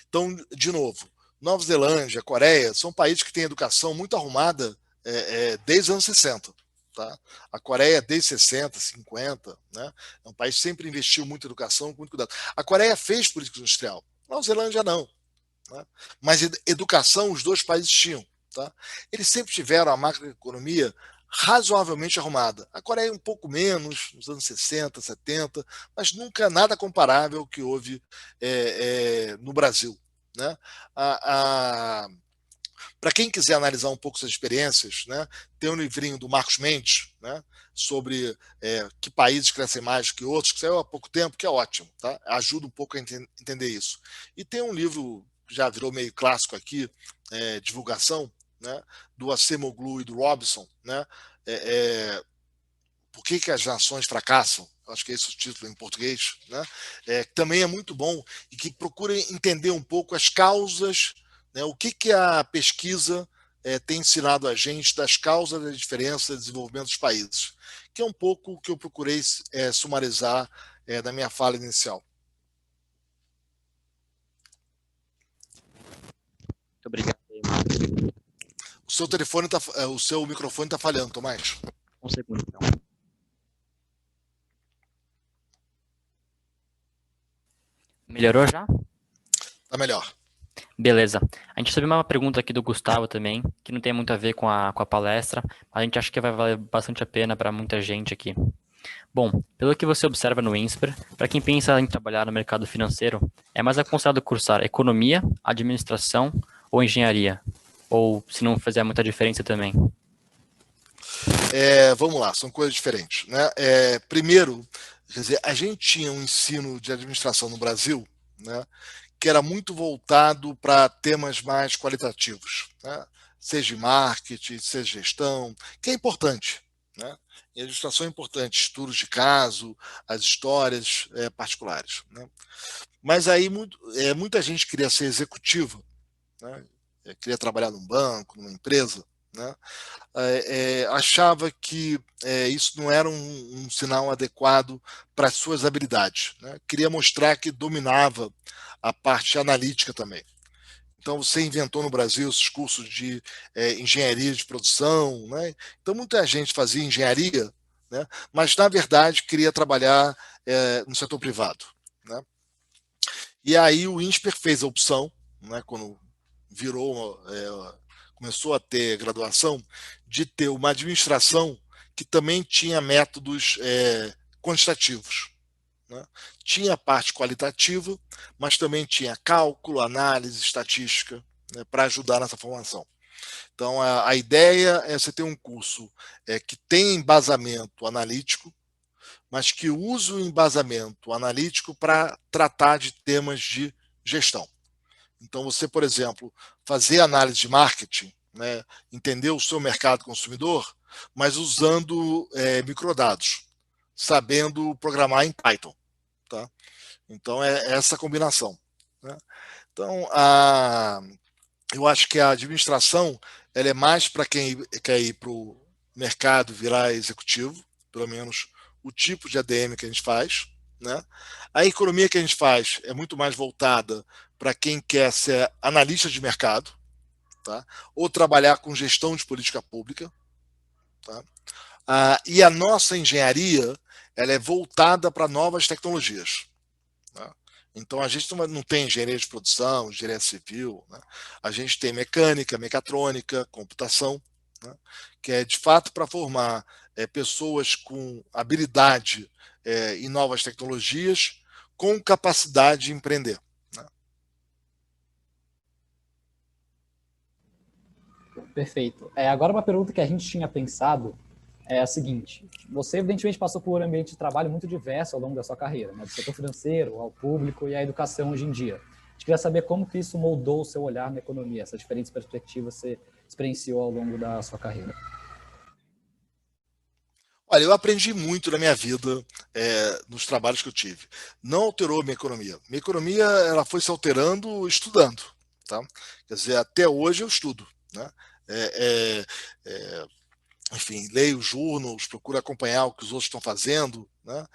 Então, de novo, Nova Zelândia, Coreia, são países que têm educação muito arrumada desde os anos 60. Tá? A Coreia, desde 60, 50, né? É um país que sempre investiu muito em educação, com muito cuidado. A Coreia fez política industrial, Nova Zelândia não. Né? Mas educação os dois países tinham. Tá? Eles sempre tiveram a macroeconomia razoavelmente arrumada. A Coreia um pouco menos, nos anos 60, 70, mas nunca nada comparável ao que houve no Brasil. Né? Para quem quiser analisar um pouco essas experiências, né, tem um livrinho do Marcos Mendes, né, sobre que países crescem mais que outros, que saiu há pouco tempo, que é ótimo, tá? Ajuda um pouco a entender isso. E tem um livro que já virou meio clássico aqui, divulgação, né, do Acemoglu e do Robinson, né, Por que as nações fracassam? Acho que esse é o título em português, né? Que também é muito bom e que procura entender um pouco as causas, né? O que a pesquisa tem ensinado a gente das causas da diferença de desenvolvimento dos países, que é um pouco o que eu procurei sumarizar na minha fala inicial. Muito obrigado aí, Marcos. O seu microfone está falhando, Tomás. Um segundo, então. Melhorou já? Tá melhor. Beleza. A gente recebeu uma pergunta aqui do Gustavo também, que não tem muito a ver com a palestra, mas a gente acha que vai valer bastante a pena para muita gente aqui. Bom, pelo que você observa no INSPER, para quem pensa em trabalhar no mercado financeiro, é mais aconselhado cursar economia, administração ou engenharia? Ou se não fizer muita diferença também? Vamos lá, são coisas diferentes, né? Primeiro, quer dizer, a gente tinha um ensino de administração no Brasil, né, que era muito voltado para temas mais qualitativos, né? Seja marketing, seja gestão, que é importante, né? E a administração é importante, estudos de caso, as histórias particulares, né? Mas aí muita gente queria ser executivo, né? Queria trabalhar num banco, numa empresa, né? Achava que isso não era um sinal adequado para as suas habilidades, né? Queria mostrar que dominava a parte analítica também. Então, você inventou no Brasil esses cursos de engenharia de produção, né? Então, muita gente fazia engenharia, né, mas, na verdade, queria trabalhar no setor privado, né? E aí o INSPER fez a opção, né, quando começou a ter graduação, de ter uma administração que também tinha métodos quantitativos, né? Tinha a parte qualitativa, mas também tinha cálculo, análise, estatística, né, para ajudar nessa formação. Então, a ideia é você ter um curso que tem embasamento analítico, mas que use o embasamento analítico para tratar de temas de gestão. Então, você, por exemplo, fazer análise de marketing, né, entender o seu mercado consumidor, mas usando microdados, sabendo programar em Python. Tá? Então, é essa combinação, né? Então, eu acho que a administração ela é mais para quem quer ir para o mercado virar executivo, pelo menos o tipo de ADM que a gente faz, né? A economia que a gente faz é muito mais voltada para quem quer ser analista de mercado, tá? Ou trabalhar com gestão de política pública, tá? E a nossa engenharia ela é voltada para novas tecnologias, né? Então a gente não tem engenharia de produção, engenharia civil, né? A gente tem mecânica, mecatrônica, computação, né, que é de fato para formar pessoas com habilidade em novas tecnologias, com capacidade de empreender, né? Perfeito. Agora uma pergunta que a gente tinha pensado é a seguinte: você evidentemente passou por um ambiente de trabalho muito diverso ao longo da sua carreira, né? Do setor financeiro ao público e à educação hoje em dia. A gente queria saber como que isso moldou o seu olhar na economia, essas diferentes perspectivas você experienciou ao longo da sua carreira. Olha, eu aprendi muito na minha vida nos trabalhos que eu tive. Não alterou minha economia. Minha economia ela foi se alterando estudando, tá? Quer dizer, até hoje eu estudo, né? Enfim, leio jornais, procuro acompanhar o que os outros estão fazendo, né?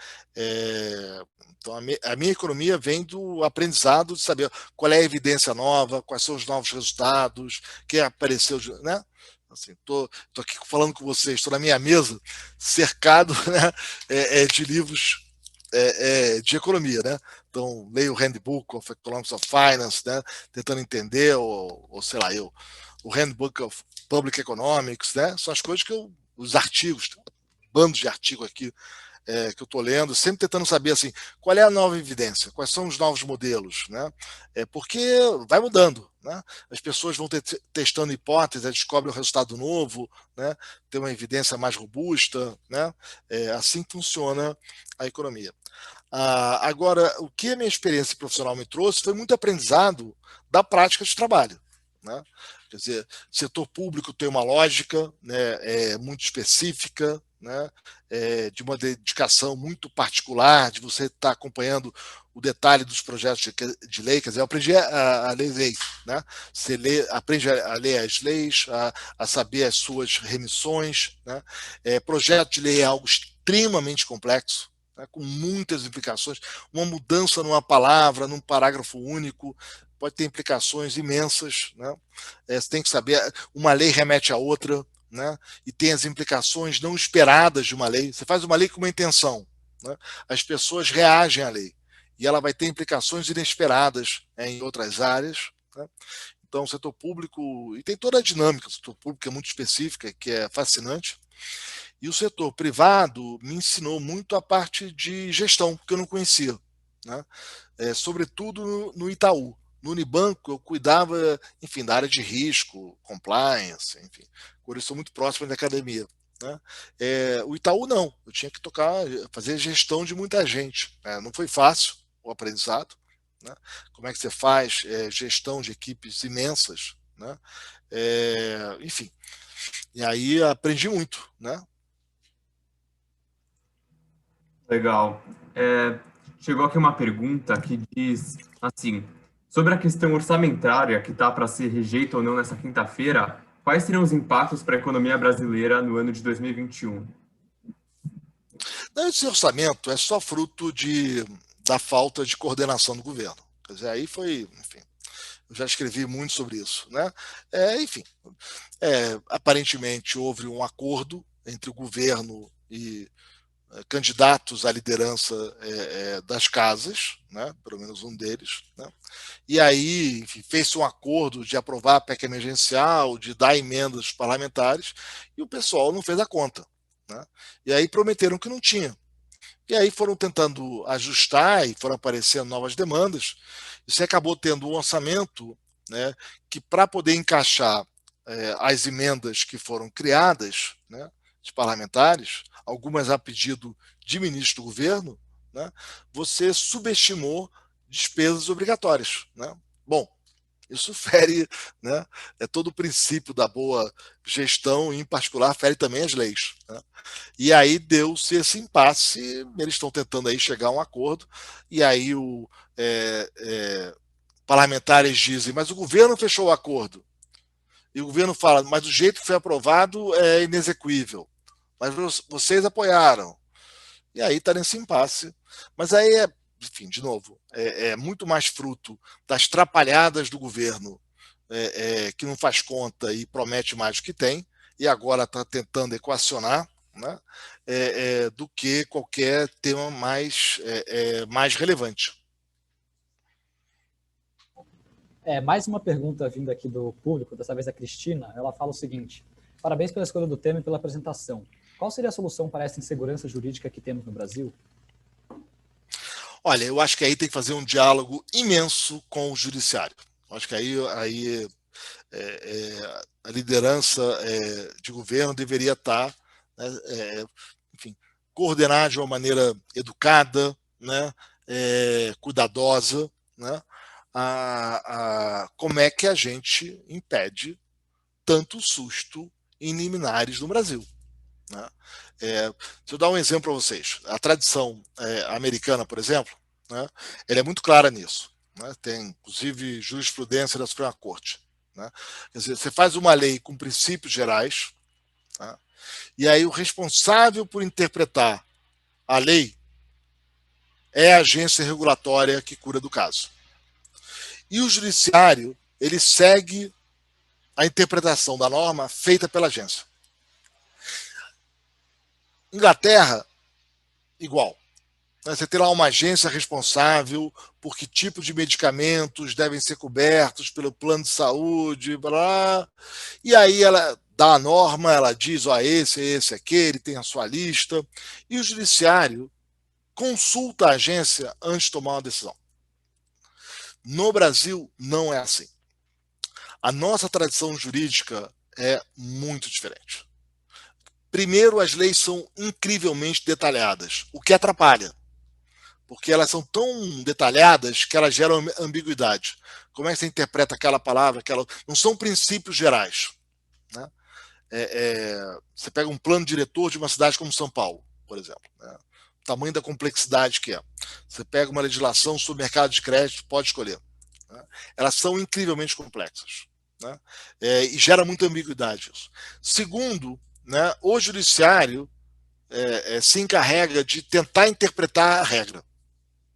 Então, a minha economia vem do aprendizado de saber qual é a evidência nova, quais são os novos resultados, que apareceu, né? Assim, tô aqui falando com vocês, estou na minha mesa, cercado, né, de livros de economia, né? Então, leio o Handbook of Economics of Finance, né, tentando entender, ou sei lá, o Handbook of Public Economics, né? São as coisas que os artigos, bandos de artigo aqui que eu estou lendo, sempre tentando saber assim, qual é a nova evidência, quais são os novos modelos, né? Porque vai mudando, né? As pessoas vão testando hipóteses, descobrem um resultado novo, né? Tem uma evidência mais robusta, né? Assim funciona a economia. Agora, o que a minha experiência profissional me trouxe foi muito aprendizado da prática de trabalho, né? Quer dizer, setor público tem uma lógica, né, muito específica, né, de uma dedicação muito particular, de você estar acompanhando o detalhe dos projetos de lei. Quer dizer, eu aprendi a ler leis, né? Você aprende a ler as leis, a saber as suas remissões, né? Projeto de lei é algo extremamente complexo, né, com muitas implicações. Uma mudança numa palavra, num parágrafo único, pode ter implicações imensas, né? Você tem que saber, uma lei remete a outra, né? E tem as implicações não esperadas de uma lei. Você faz uma lei com uma intenção, né? As pessoas reagem à lei e ela vai ter implicações inesperadas, em outras áreas, né? Então, o setor público, e tem toda a dinâmica, o setor público é muito específica, que é fascinante, e o setor privado me ensinou muito a parte de gestão, que eu não conhecia, né? Sobretudo no Itaú. No Unibanco, eu cuidava, enfim, da área de risco, compliance, enfim, por isso sou muito próximo da academia, né? O Itaú não, eu tinha que fazer gestão de muita gente, né? Não foi fácil o aprendizado, né? Como é que você faz gestão de equipes imensas, né? Enfim, e aí aprendi muito, né? Legal. Chegou aqui uma pergunta que diz assim: sobre a questão orçamentária que está para ser rejeita ou não nessa quinta-feira, quais seriam os impactos para a economia brasileira no ano de 2021? Esse orçamento é só fruto da falta de coordenação do governo. Quer dizer, aí foi, enfim, eu já escrevi muito sobre isso, né? Enfim, aparentemente houve um acordo entre o governo e candidatos à liderança das casas, né? Pelo menos um deles, né? E aí, enfim, fez-se um acordo de aprovar a PEC emergencial, de dar emendas parlamentares, e o pessoal não fez a conta, né? E aí prometeram que não tinha. E aí foram tentando ajustar e foram aparecendo novas demandas. E você acabou tendo um orçamento, né, que, para poder encaixar as emendas que foram criadas, né, de parlamentares, algumas a pedido de ministro do governo, né, você subestimou despesas obrigatórias, né? Bom, isso fere, né, todo o princípio da boa gestão, e em particular fere também as leis, né? E aí deu-se esse impasse, eles estão tentando aí chegar a um acordo, e aí parlamentares dizem, mas o governo fechou o acordo. E o governo fala, mas o jeito que foi aprovado é inexequível. Mas vocês apoiaram. E aí está nesse impasse. Mas aí enfim, de novo, é muito mais fruto das trapalhadas do governo, que não faz conta e promete mais do que tem, e agora está tentando equacionar, né, do que qualquer tema mais relevante. Mais uma pergunta vinda aqui do público, dessa vez a Cristina. Ela fala o seguinte: parabéns pela escolha do tema e pela apresentação. Qual seria a solução para essa insegurança jurídica que temos no Brasil? Olha, eu acho que aí tem que fazer um diálogo imenso com o judiciário. Acho que aí a liderança de governo deveria estar, né, enfim, coordenar de uma maneira educada, né, cuidadosa, né, como é que a gente impede tanto susto em liminares no Brasil, né? Se eu dar um exemplo para vocês, a tradição americana, por exemplo, né, ela é muito clara nisso, né? Tem inclusive jurisprudência da Suprema Corte, né? Quer dizer, você faz uma lei com princípios gerais, tá? E aí o responsável por interpretar a lei é a agência regulatória que cura do caso. E o judiciário, ele segue a interpretação da norma feita pela agência. Inglaterra, igual. Você tem lá uma agência responsável por que tipo de medicamentos devem ser cobertos pelo plano de saúde, blá, blá, e aí ela dá a norma, ela diz, ó, esse, aquele, tem a sua lista, e o judiciário consulta a agência antes de tomar uma decisão. No Brasil, não é assim. A nossa tradição jurídica é muito diferente. Primeiro, as leis são incrivelmente detalhadas, o que atrapalha, porque elas são tão detalhadas que elas geram ambiguidade. Como é que você interpreta aquela palavra? Não são princípios gerais, né? Você pega um plano diretor de uma cidade como São Paulo, por exemplo, né? O tamanho da complexidade que é. Você pega uma legislação sobre mercado de crédito, pode escolher, né? Elas são incrivelmente complexas, né? E gera muita ambiguidade isso. Segundo, né, o judiciário se encarrega de tentar interpretar a regra,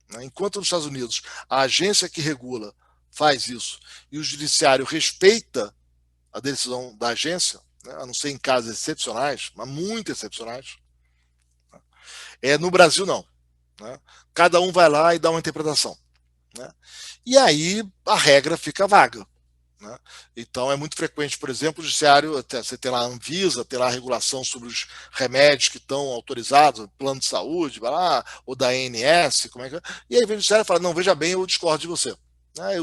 né? Enquanto nos Estados Unidos a agência que regula faz isso e o judiciário respeita a decisão da agência, né, a não ser em casos excepcionais, mas muito excepcionais, né? No Brasil não, né? Cada um vai lá e dá uma interpretação, né? E aí a regra fica vaga, né? Então é muito frequente, por exemplo, o judiciário, você tem lá a Anvisa, tem lá a regulação sobre os remédios que estão autorizados, plano de saúde, vai lá, ou da ANS, como é que é? E aí vem o judiciário e fala, não, veja bem, eu discordo de você.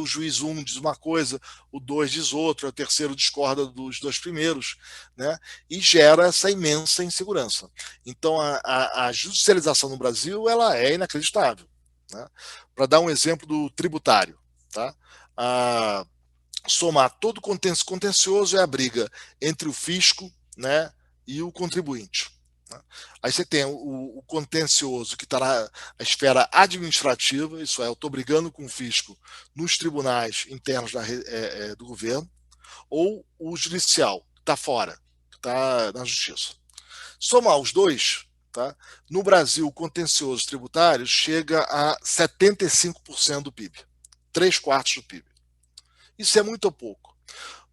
O juiz 1 diz uma coisa, o 2 diz outra, o terceiro discorda dos 2 primeiros, né? E gera essa imensa insegurança. Então a judicialização no Brasil ela é inacreditável, né? Para dar um exemplo do tributário, tá? Somar todo o contencioso é a briga entre o fisco, né, e o contribuinte. Aí você tem o contencioso que está na esfera administrativa, isso é, eu estou brigando com o fisco nos tribunais internos do governo, ou o judicial, que está fora, que está na justiça. Somar os dois, tá? No Brasil, o contencioso tributário chega a 75% do PIB, 3/4 do PIB. Isso é muito ou pouco?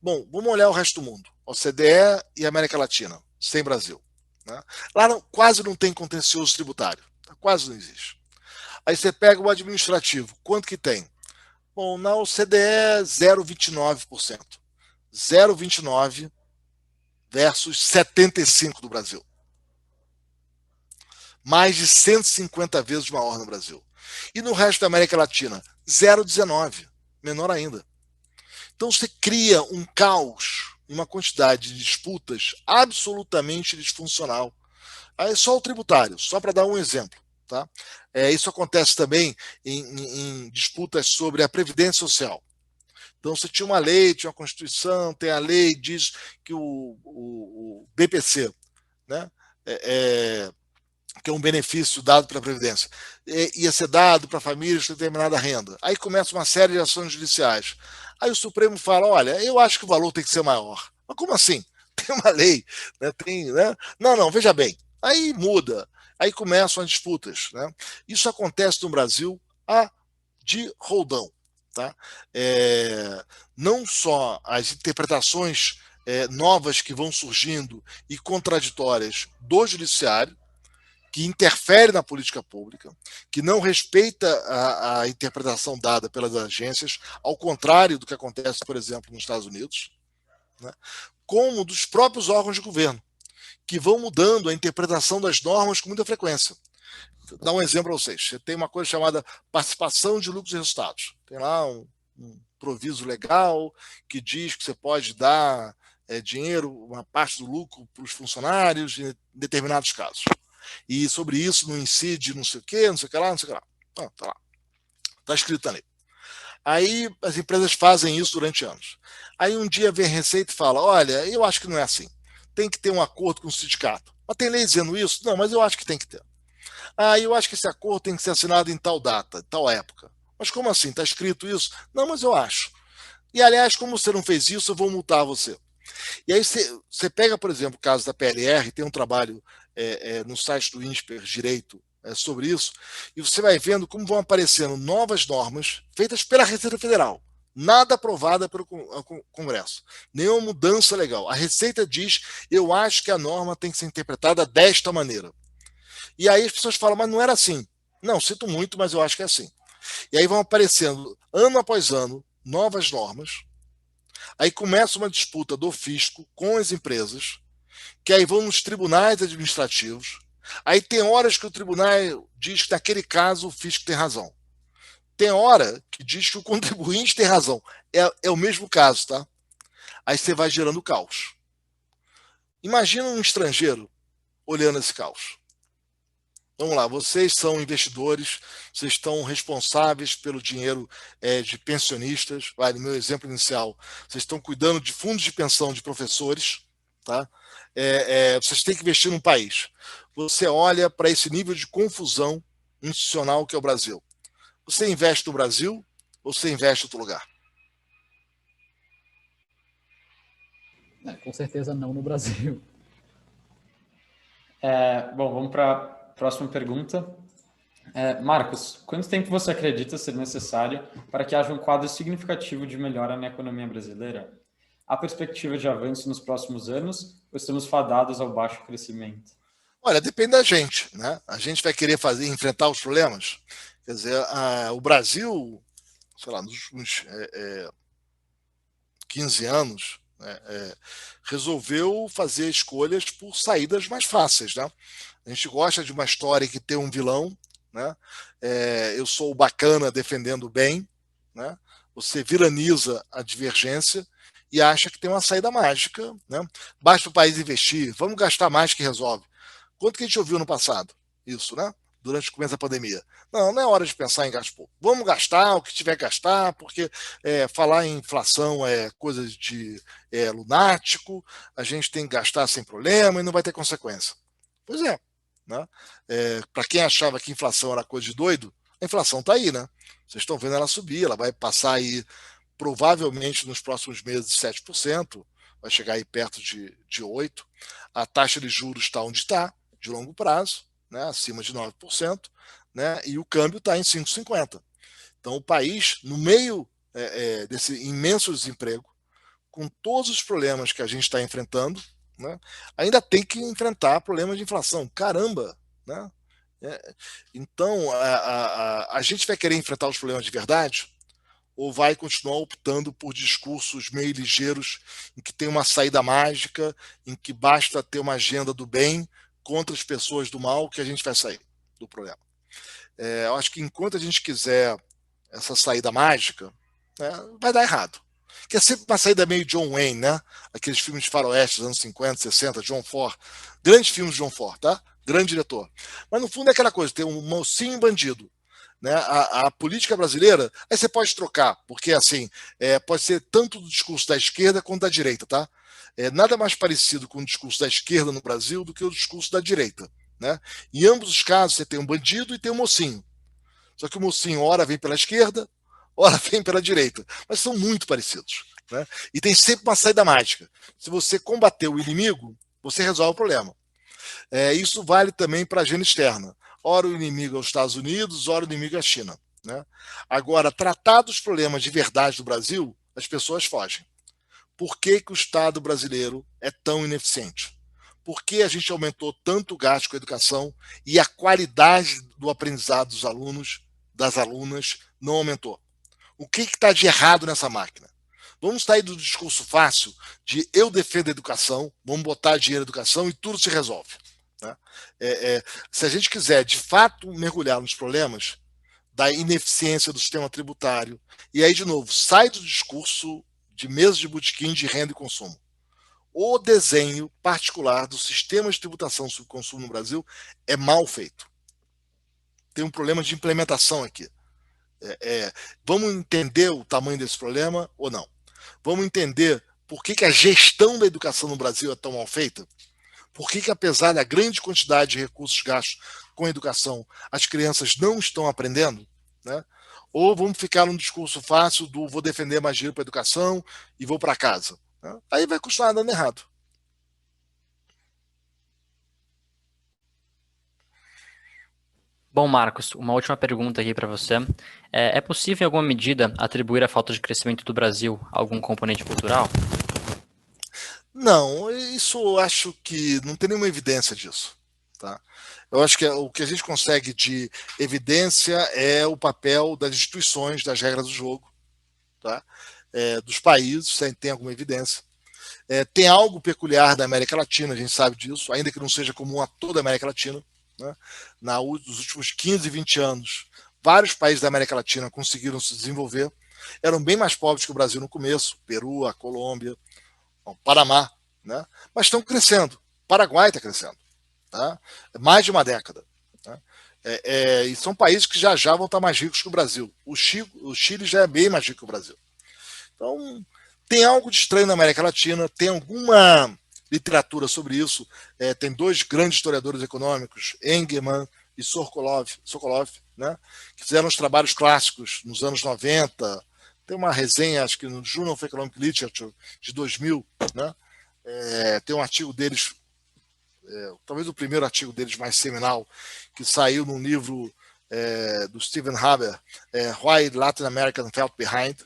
Bom, vamos olhar o resto do mundo, OCDE e América Latina, sem Brasil, né? Lá quase não tem contencioso tributário, quase não existe. Aí você pega o administrativo, quanto que tem? Bom, na OCDE 0,29%. 0,29% versus 75% do Brasil. Mais de 150 vezes maior no Brasil. E no resto da América Latina, 0,19%, menor ainda. Então você cria um caos, uma quantidade de disputas absolutamente disfuncional. Aí só o tributário, só para dar um exemplo, tá? Isso acontece também em disputas sobre a Previdência Social. Então você tinha uma lei, tinha uma Constituição, tem a lei, diz que o BPC, né, que é um benefício dado pela Previdência, ia ser dado para famílias de determinada renda. Aí começa uma série de ações judiciais. Aí o Supremo fala, olha, eu acho que o valor tem que ser maior. Mas como assim? Tem uma lei, né? Né? Não, veja bem. Aí muda, aí começam as disputas, né? Isso acontece no Brasil de roldão, tá? Não só as interpretações novas que vão surgindo e contraditórias do judiciário, que interfere na política pública, que não respeita a interpretação dada pelas agências, ao contrário do que acontece, por exemplo, nos Estados Unidos, né? Como dos próprios órgãos de governo, que vão mudando a interpretação das normas com muita frequência. Vou dar um exemplo para vocês. Você tem uma coisa chamada participação de lucros e resultados. Tem lá um proviso legal que diz que você pode dar dinheiro, uma parte do lucro para os funcionários em determinados casos. E sobre isso não incide não sei o que lá, não sei o que lá. Tá lá. Está escrito na lei. Aí as empresas fazem isso durante anos. Aí um dia vem a Receita e fala, olha, eu acho que não é assim. Tem que ter um acordo com o sindicato. Mas tem lei dizendo isso? Não, mas eu acho que tem que ter. Eu acho que esse acordo tem que ser assinado em tal data, tal época. Mas como assim? Está escrito isso? Não, mas eu acho. E aliás, como você não fez isso, eu vou multar você. E aí você pega, por exemplo, o caso da PLR, tem um trabalho no site do INSPER Direito sobre isso, e você vai vendo como vão aparecendo novas normas feitas pela Receita Federal, nada aprovada pelo Congresso, nenhuma mudança legal. A Receita diz, eu acho que a norma tem que ser interpretada desta maneira. E aí as pessoas falam, mas não era assim. Não, sinto muito, mas eu acho que é assim. E aí vão aparecendo, ano após ano, novas normas, Aí começa uma disputa do fisco com as empresas, que aí vão nos tribunais administrativos. Aí tem horas que o tribunal diz que naquele caso o fisco tem razão. Tem hora que diz que o contribuinte tem razão. É o mesmo caso, tá? Aí você vai gerando caos. Imagina um estrangeiro olhando esse caos. Vamos lá, vocês são investidores, vocês estão responsáveis pelo dinheiro de pensionistas. Vai, no meu exemplo inicial, vocês estão cuidando de fundos de pensão de professores, tá? Vocês têm que investir num país. Você olha para esse nível de confusão institucional que é o Brasil. Você investe no Brasil ou você investe em outro lugar? Com certeza não no Brasil. Bom, vamos para a próxima pergunta. Marcos, quanto tempo você acredita ser necessário para que haja um quadro significativo de melhora na economia brasileira? Há perspectiva de avanço nos próximos anos ou estamos fadados ao baixo crescimento? Olha, depende da gente, né? A gente vai querer enfrentar os problemas. Quer dizer, o Brasil, sei lá, nos últimos 15 anos, resolveu fazer escolhas por saídas mais fáceis, né? A gente gosta de uma história que tem um vilão, né? Eu sou o bacana defendendo o bem, né? Você vilaniza a divergência e acha que tem uma saída mágica, né? Basta o país investir, vamos gastar mais que resolve. Quanto que a gente ouviu no passado? Isso, né? Durante o começo da pandemia. Não é hora de pensar em gasto. Vamos gastar o que tiver que gastar, porque falar em inflação é coisa de lunático, a gente tem que gastar sem problema e não vai ter consequência. Pois é. Né? Para quem achava que inflação era coisa de doido, a inflação está aí, né? Vocês estão vendo ela subir, ela vai passar aí provavelmente nos próximos meses 7%, vai chegar aí perto de 8%. A taxa de juros está onde está, de longo prazo, né, acima de 9%, né, e o câmbio está em 5,50. Então o país, no meio desse imenso desemprego, com todos os problemas que a gente está enfrentando, né, ainda tem que enfrentar problemas de inflação. Caramba! Né? Então a gente vai querer enfrentar os problemas de verdade ou vai continuar optando por discursos meio ligeiros em que tem uma saída mágica, em que basta ter uma agenda do bem contra as pessoas do mal que a gente vai sair do problema. Eu acho que enquanto a gente quiser essa saída mágica, né, vai dar errado. Que é sempre uma saída meio John Wayne, né? Aqueles filmes de faroeste dos anos 50, 60, John Ford. Grandes filmes de John Ford, tá? Grande diretor. Mas no fundo é aquela coisa, tem um mocinho bandido. Né, a política brasileira, aí você pode trocar, porque assim, pode ser tanto do discurso da esquerda quanto da direita, tá? Nada mais parecido com o discurso da esquerda no Brasil do que o discurso da direita. Né? Em ambos os casos, você tem um bandido e tem um mocinho. Só que o mocinho, ora vem pela esquerda, ora vem pela direita. Mas são muito parecidos. Né? E tem sempre uma saída mágica. Se você combater o inimigo, você resolve o problema. Isso vale também para a agenda externa. Ora o inimigo é os Estados Unidos, ora o inimigo é a China. Né? Agora, tratar dos problemas de verdade do Brasil, as pessoas fogem. Por que o Estado brasileiro é tão ineficiente? Por que a gente aumentou tanto o gasto com a educação e a qualidade do aprendizado dos alunos, das alunas, não aumentou? O que está de errado nessa máquina? Vamos sair do discurso fácil de eu defendo a educação, vamos botar dinheiro na educação e tudo se resolve. Né? Se a gente quiser, de fato, mergulhar nos problemas da ineficiência do sistema tributário, e aí, de novo, sai do discurso de mesa de botequim de renda e consumo. O desenho particular do sistema de tributação sobre consumo no Brasil é mal feito. Tem um problema de implementação aqui. Vamos entender o tamanho desse problema ou não? Vamos entender por que a gestão da educação no Brasil é tão mal feita? Por que apesar da grande quantidade de recursos gastos com a educação, as crianças não estão aprendendo? Né? Ou vamos ficar num discurso fácil do vou defender mais dinheiro para a educação e vou para casa? Né? Aí vai continuar dando errado. Bom, Marcos, uma última pergunta aqui para você. É possível, em alguma medida, atribuir a falta de crescimento do Brasil a algum componente cultural? Não, isso eu acho que não tem nenhuma evidência disso. Tá? Eu acho que o que a gente consegue de evidência é o papel das instituições, das regras do jogo. Tá? dos países, tem alguma evidência. Tem algo peculiar da América Latina, a gente sabe disso, ainda que não seja comum a toda a América Latina. Né? Nos últimos 15, 20 anos, vários países da América Latina conseguiram se desenvolver, eram bem mais pobres que o Brasil no começo, Peru, a Colômbia, o Panamá, né? Mas estão crescendo. O Paraguai está crescendo. Tá? Mais de uma década. Tá? E são países que já vão estar mais ricos que o Brasil. O Chile já é bem mais rico que o Brasil. Então, tem algo de estranho na América Latina, tem alguma literatura sobre isso. Tem dois grandes historiadores econômicos, Engelman e Sokolov, né, que fizeram os trabalhos clássicos nos anos 90. Tem uma resenha, acho que no Journal of Economic Literature, de 2000. Né, tem um artigo deles, talvez o primeiro artigo deles mais seminal, que saiu num livro do Stephen Haber, Why Latin America Felt Behind.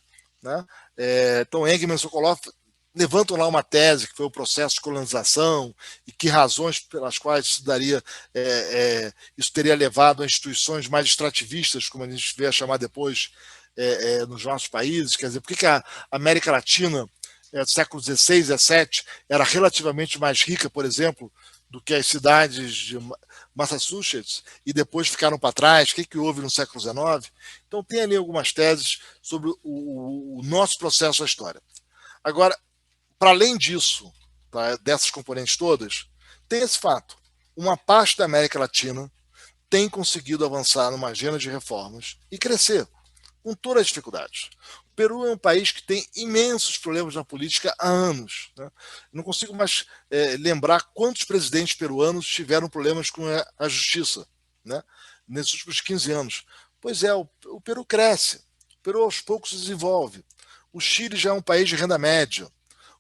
Né? Então, Engelman e Sokolov levantam lá uma tese que foi o processo de colonização e que razões pelas quais isso teria levado a instituições mais extrativistas, como a gente veio a chamar depois nos nossos países. Quer dizer, por que a América Latina, do século XVI, XVII, era relativamente mais rica, por exemplo, do que as cidades de Massachusetts, e depois ficaram para trás? O que houve no século XIX? Então, tem ali algumas teses sobre o nosso processo da história. Agora, para além disso, dessas componentes todas, tem esse fato. Uma parte da América Latina tem conseguido avançar numa agenda de reformas e crescer, com todas as dificuldades. O Peru é um país que tem imensos problemas na política há anos. Né? Não consigo mais lembrar quantos presidentes peruanos tiveram problemas com a justiça, né, nesses últimos 15 anos. Pois é, o Peru cresce, o Peru aos poucos se desenvolve. O Chile já é um país de renda média.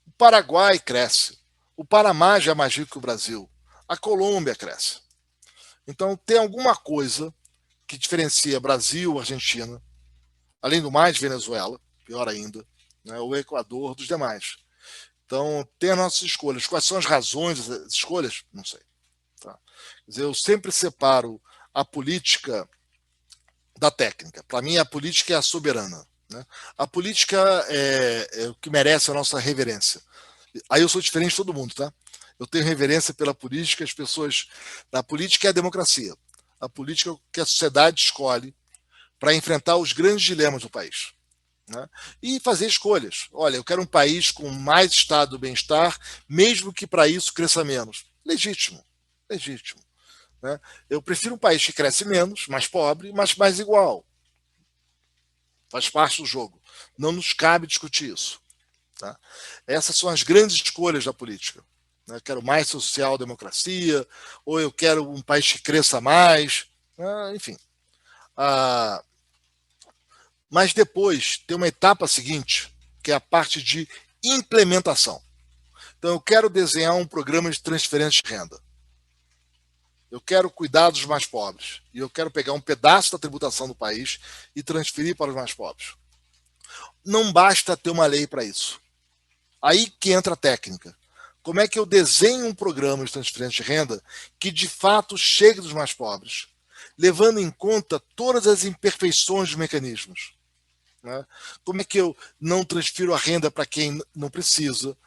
O Paraguai cresce. O Panamá já é mais rico que o Brasil. A Colômbia cresce. Então, tem alguma coisa que diferencia Brasil, Argentina, além do mais, Venezuela, pior ainda, né, o Equador, dos demais. Então, tem as nossas escolhas. Quais são as razões das escolhas? Não sei. Tá? Quer dizer, eu sempre separo a política da técnica. Para mim, a política é a soberana. Né? A política é o que merece a nossa reverência. Aí eu sou diferente de todo mundo, tá? Eu tenho reverência pela política, as pessoas... A política é a democracia. A política é o que a sociedade escolhe para enfrentar os grandes dilemas do país. Né? E fazer escolhas. Olha, eu quero um país com mais estado do bem-estar, mesmo que para isso cresça menos. Legítimo. Legítimo. Né? Eu prefiro um país que cresce menos, mais pobre, mas mais igual. Faz parte do jogo. Não nos cabe discutir isso. Tá? Essas são as grandes escolhas da política. Né? Eu quero mais social-democracia, ou eu quero um país que cresça mais. Enfim. Mas depois tem uma etapa seguinte, que é a parte de implementação. Então, eu quero desenhar um programa de transferência de renda. Eu quero cuidar dos mais pobres. E eu quero pegar um pedaço da tributação do país e transferir para os mais pobres. Não basta ter uma lei para isso. Aí que entra a técnica. Como é que eu desenho um programa de transferência de renda que de fato chegue dos mais pobres, levando em conta todas as imperfeições dos mecanismos? Né? Como é que eu não transfiro a renda para quem não precisa?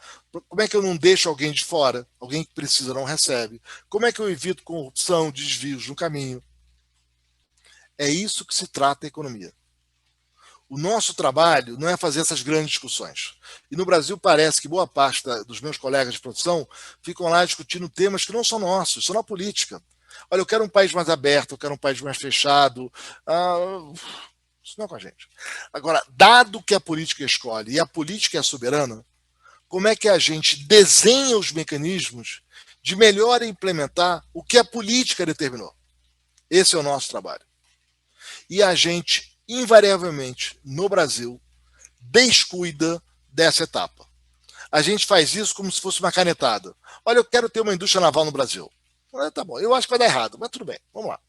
Como é que eu não deixo alguém de fora? Alguém que precisa não recebe? Como é que eu evito corrupção, desvios no caminho? É isso que se trata a economia. O nosso trabalho não é fazer essas grandes discussões. E no Brasil parece que boa parte dos meus colegas de profissão ficam lá discutindo temas que não são nossos, são na política. Olha, eu quero um país mais aberto, eu quero um país mais fechado. Isso não é com a gente. Agora, dado que a política escolhe e a política é soberana, como é que a gente desenha os mecanismos de melhor implementar o que a política determinou? Esse é o nosso trabalho. E a gente, invariavelmente, no Brasil, descuida dessa etapa. A gente faz isso como se fosse uma canetada. Olha, eu quero ter uma indústria naval no Brasil. Tá bom, eu acho que vai dar errado, mas tudo bem, vamos lá.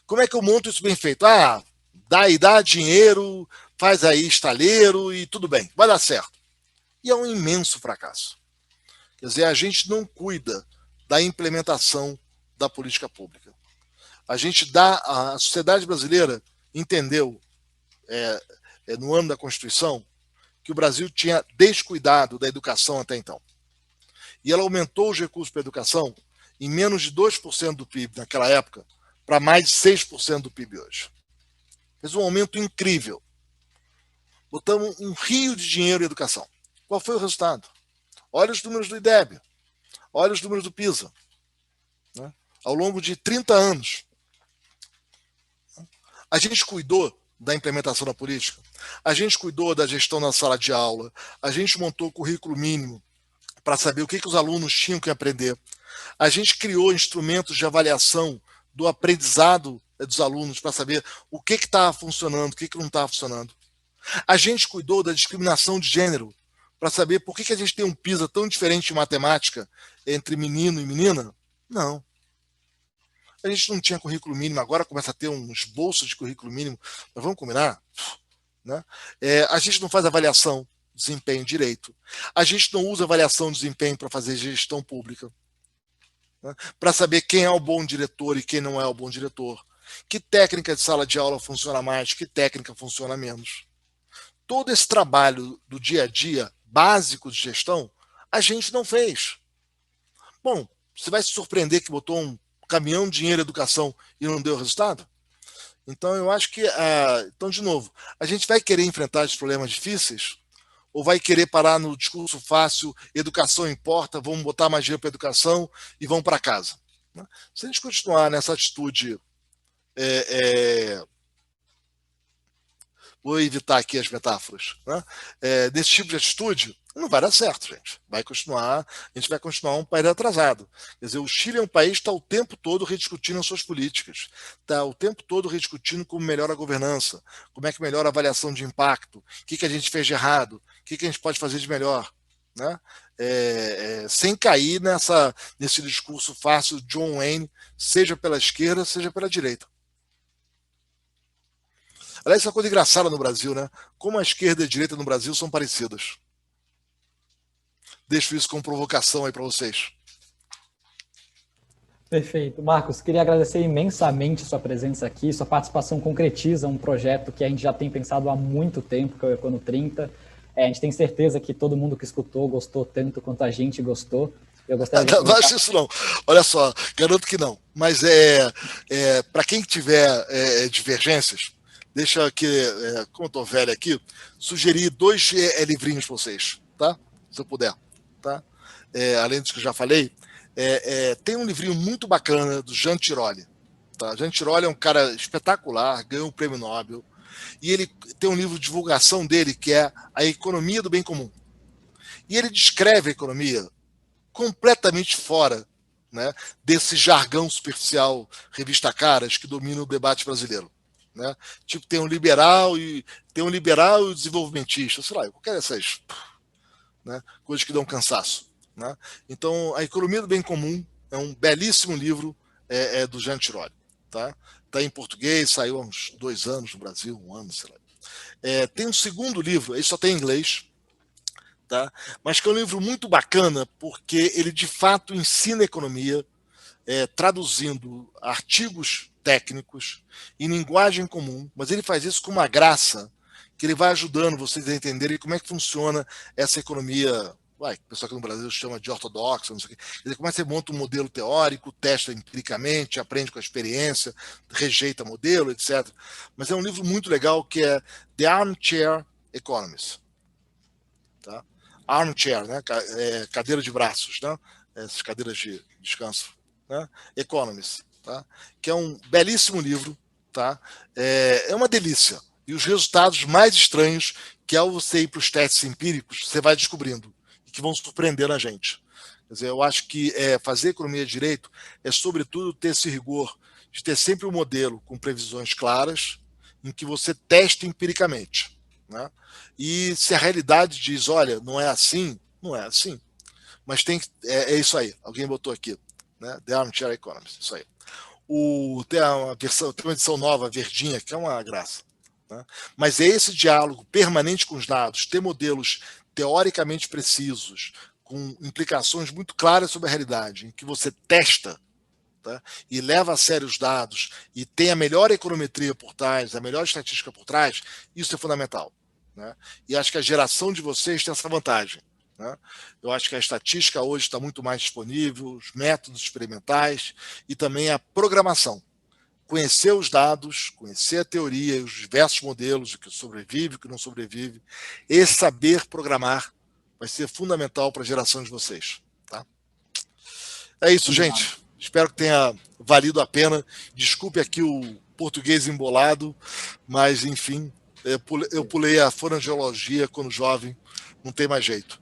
Como é que eu monto isso bem feito? Dá dinheiro, faz aí estaleiro e tudo bem, vai dar certo. E é um imenso fracasso. Quer dizer, a gente não cuida da implementação da política pública. A sociedade brasileira entendeu, no ano da Constituição, que o Brasil tinha descuidado da educação até então. E ela aumentou os recursos para a educação em menos de 2% do PIB naquela época, para mais de 6% do PIB hoje. Fez um aumento incrível. Botamos um rio de dinheiro em educação. Qual foi o resultado? Olha os números do IDEB. Olha os números do PISA. Né? Ao longo de 30 anos. A gente cuidou da implementação da política. A gente cuidou da gestão na sala de aula. A gente montou o currículo mínimo para saber o que os alunos tinham que aprender. A gente criou instrumentos de avaliação do aprendizado dos alunos para saber o que estava funcionando, o que não estava funcionando. A gente cuidou da discriminação de gênero para saber por que a gente tem um PISA tão diferente em matemática entre menino e menina. Não. A gente não tinha currículo mínimo, agora começa a ter uns bolsos de currículo mínimo, mas vamos combinar? Né? A gente não faz avaliação de desempenho direito. A gente não usa avaliação de desempenho para fazer gestão pública. Né? Para saber quem é o bom diretor e quem não é o bom diretor. Que técnica de sala de aula funciona mais, que técnica funciona menos. Todo esse trabalho do dia a dia, básico de gestão, a gente não fez. Bom, você vai se surpreender que botou um caminhão de dinheiro em educação e não deu resultado? Então, eu acho que, então, de novo, a gente vai querer enfrentar esses problemas difíceis ou vai querer parar no discurso fácil, educação importa, vamos botar mais dinheiro para educação e vamos para casa? Se a gente continuar nessa atitude, vou evitar aqui as metáforas, né? Desse tipo de atitude, não vai dar certo, gente. A gente vai continuar um país atrasado. Quer dizer, o Chile é um país que está o tempo todo rediscutindo as suas políticas, está o tempo todo rediscutindo como melhora a governança, como é que melhora a avaliação de impacto, o que a gente fez de errado, o que a gente pode fazer de melhor, né? Sem cair nesse discurso fácil de John Wayne, seja pela esquerda, seja pela direita. Aliás, isso é uma coisa engraçada no Brasil, né? Como a esquerda e a direita no Brasil são parecidas. Deixo isso como provocação aí para vocês. Perfeito. Marcos, queria agradecer imensamente sua presença aqui. Sua participação concretiza um projeto que a gente já tem pensado há muito tempo, que é o Econo 30. A gente tem certeza que todo mundo que escutou gostou tanto quanto a gente gostou. Eu gostaria de... Não acho isso não. Olha só, garanto que não. Mas para quem tiver divergências, deixa que, como eu estou velho aqui, sugerir 2 livrinhos para vocês, tá? Se eu puder. Tá? Além dos que eu já falei, tem um livrinho muito bacana do Jean Tirole. Tá? Jean Tirole é um cara espetacular, ganhou o prêmio Nobel, e ele tem um livro de divulgação dele que é A Economia do Bem Comum. E ele descreve a economia completamente fora, né, desse jargão superficial, revista Caras, que domina o debate brasileiro. Né? Tipo, tem um liberal e o desenvolvimentista, sei lá, qualquer dessas... Né? Coisas que dão cansaço. Né? Então, A Economia do Bem Comum é um belíssimo livro do Jean Tirole. Tá? Tá em português, saiu há uns 2 anos no Brasil, 1 ano, sei lá. Tem um segundo livro, ele só tem em inglês, tá? Mas que é um livro muito bacana, porque ele de fato ensina economia, traduzindo artigos técnicos em linguagem comum, mas ele faz isso com uma graça que ele vai ajudando vocês a entenderem como é que funciona essa economia, que o pessoal aqui no Brasil chama de ortodoxa, não sei o quê. Ele começa a montar um modelo teórico, testa empiricamente, aprende com a experiência, rejeita modelo, etc. Mas é um livro muito legal que é The Armchair Economist. Tá? Armchair, né? Cadeira de braços, né? Essas cadeiras de descanso. Né? Economist, tá? Que é um belíssimo livro. Tá? É uma delícia. E os resultados mais estranhos que ao você ir para os testes empíricos, você vai descobrindo e que vão surpreender a gente. Quer dizer, eu acho que fazer economia de direito é, sobretudo, ter esse rigor de ter sempre um modelo com previsões claras, em que você testa empiricamente. Né? E se a realidade diz, olha, não é assim, não é assim. Mas é isso aí, alguém botou aqui. Né? The Armchair Economist, isso aí. Tem uma edição nova, verdinha, que é uma graça. Né? Mas é esse diálogo permanente com os dados, ter modelos teoricamente precisos, com implicações muito claras sobre a realidade, em que você testa, tá? E leva a sério os dados e tem a melhor econometria por trás, a melhor estatística por trás, isso é fundamental. né? E acho que a geração de vocês tem essa vantagem, né? Eu acho que a estatística hoje está muito mais disponível, os métodos experimentais e também a programação. Conhecer os dados, conhecer a teoria, os diversos modelos, o que sobrevive, o que não sobrevive, e saber programar vai ser fundamental para a geração de vocês. Tá? É isso, gente. Espero que tenha valido a pena. Desculpe aqui o português embolado, mas, enfim, eu pulei a fonoaudiologia quando jovem, não tem mais jeito.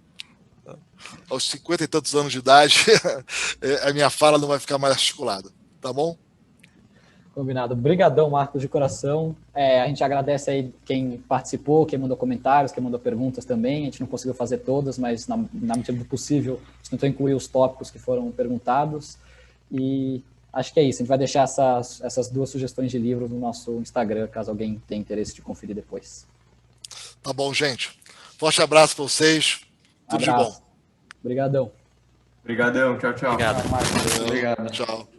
Aos 50 e tantos anos de idade, a minha fala não vai ficar mais articulada. Tá bom? Combinado. Obrigadão, Marcos, de coração. A gente agradece aí quem participou, quem mandou comentários, quem mandou perguntas também. A gente não conseguiu fazer todas, mas na medida do possível, a gente tentou incluir os tópicos que foram perguntados. E acho que é isso. A gente vai deixar essas 2 sugestões de livros no nosso Instagram, caso alguém tenha interesse de conferir depois. Tá bom, gente. Forte abraço para vocês. Tudo de bom. Obrigadão. Obrigadão. Tchau, tchau. Obrigado. Obrigado. Tchau.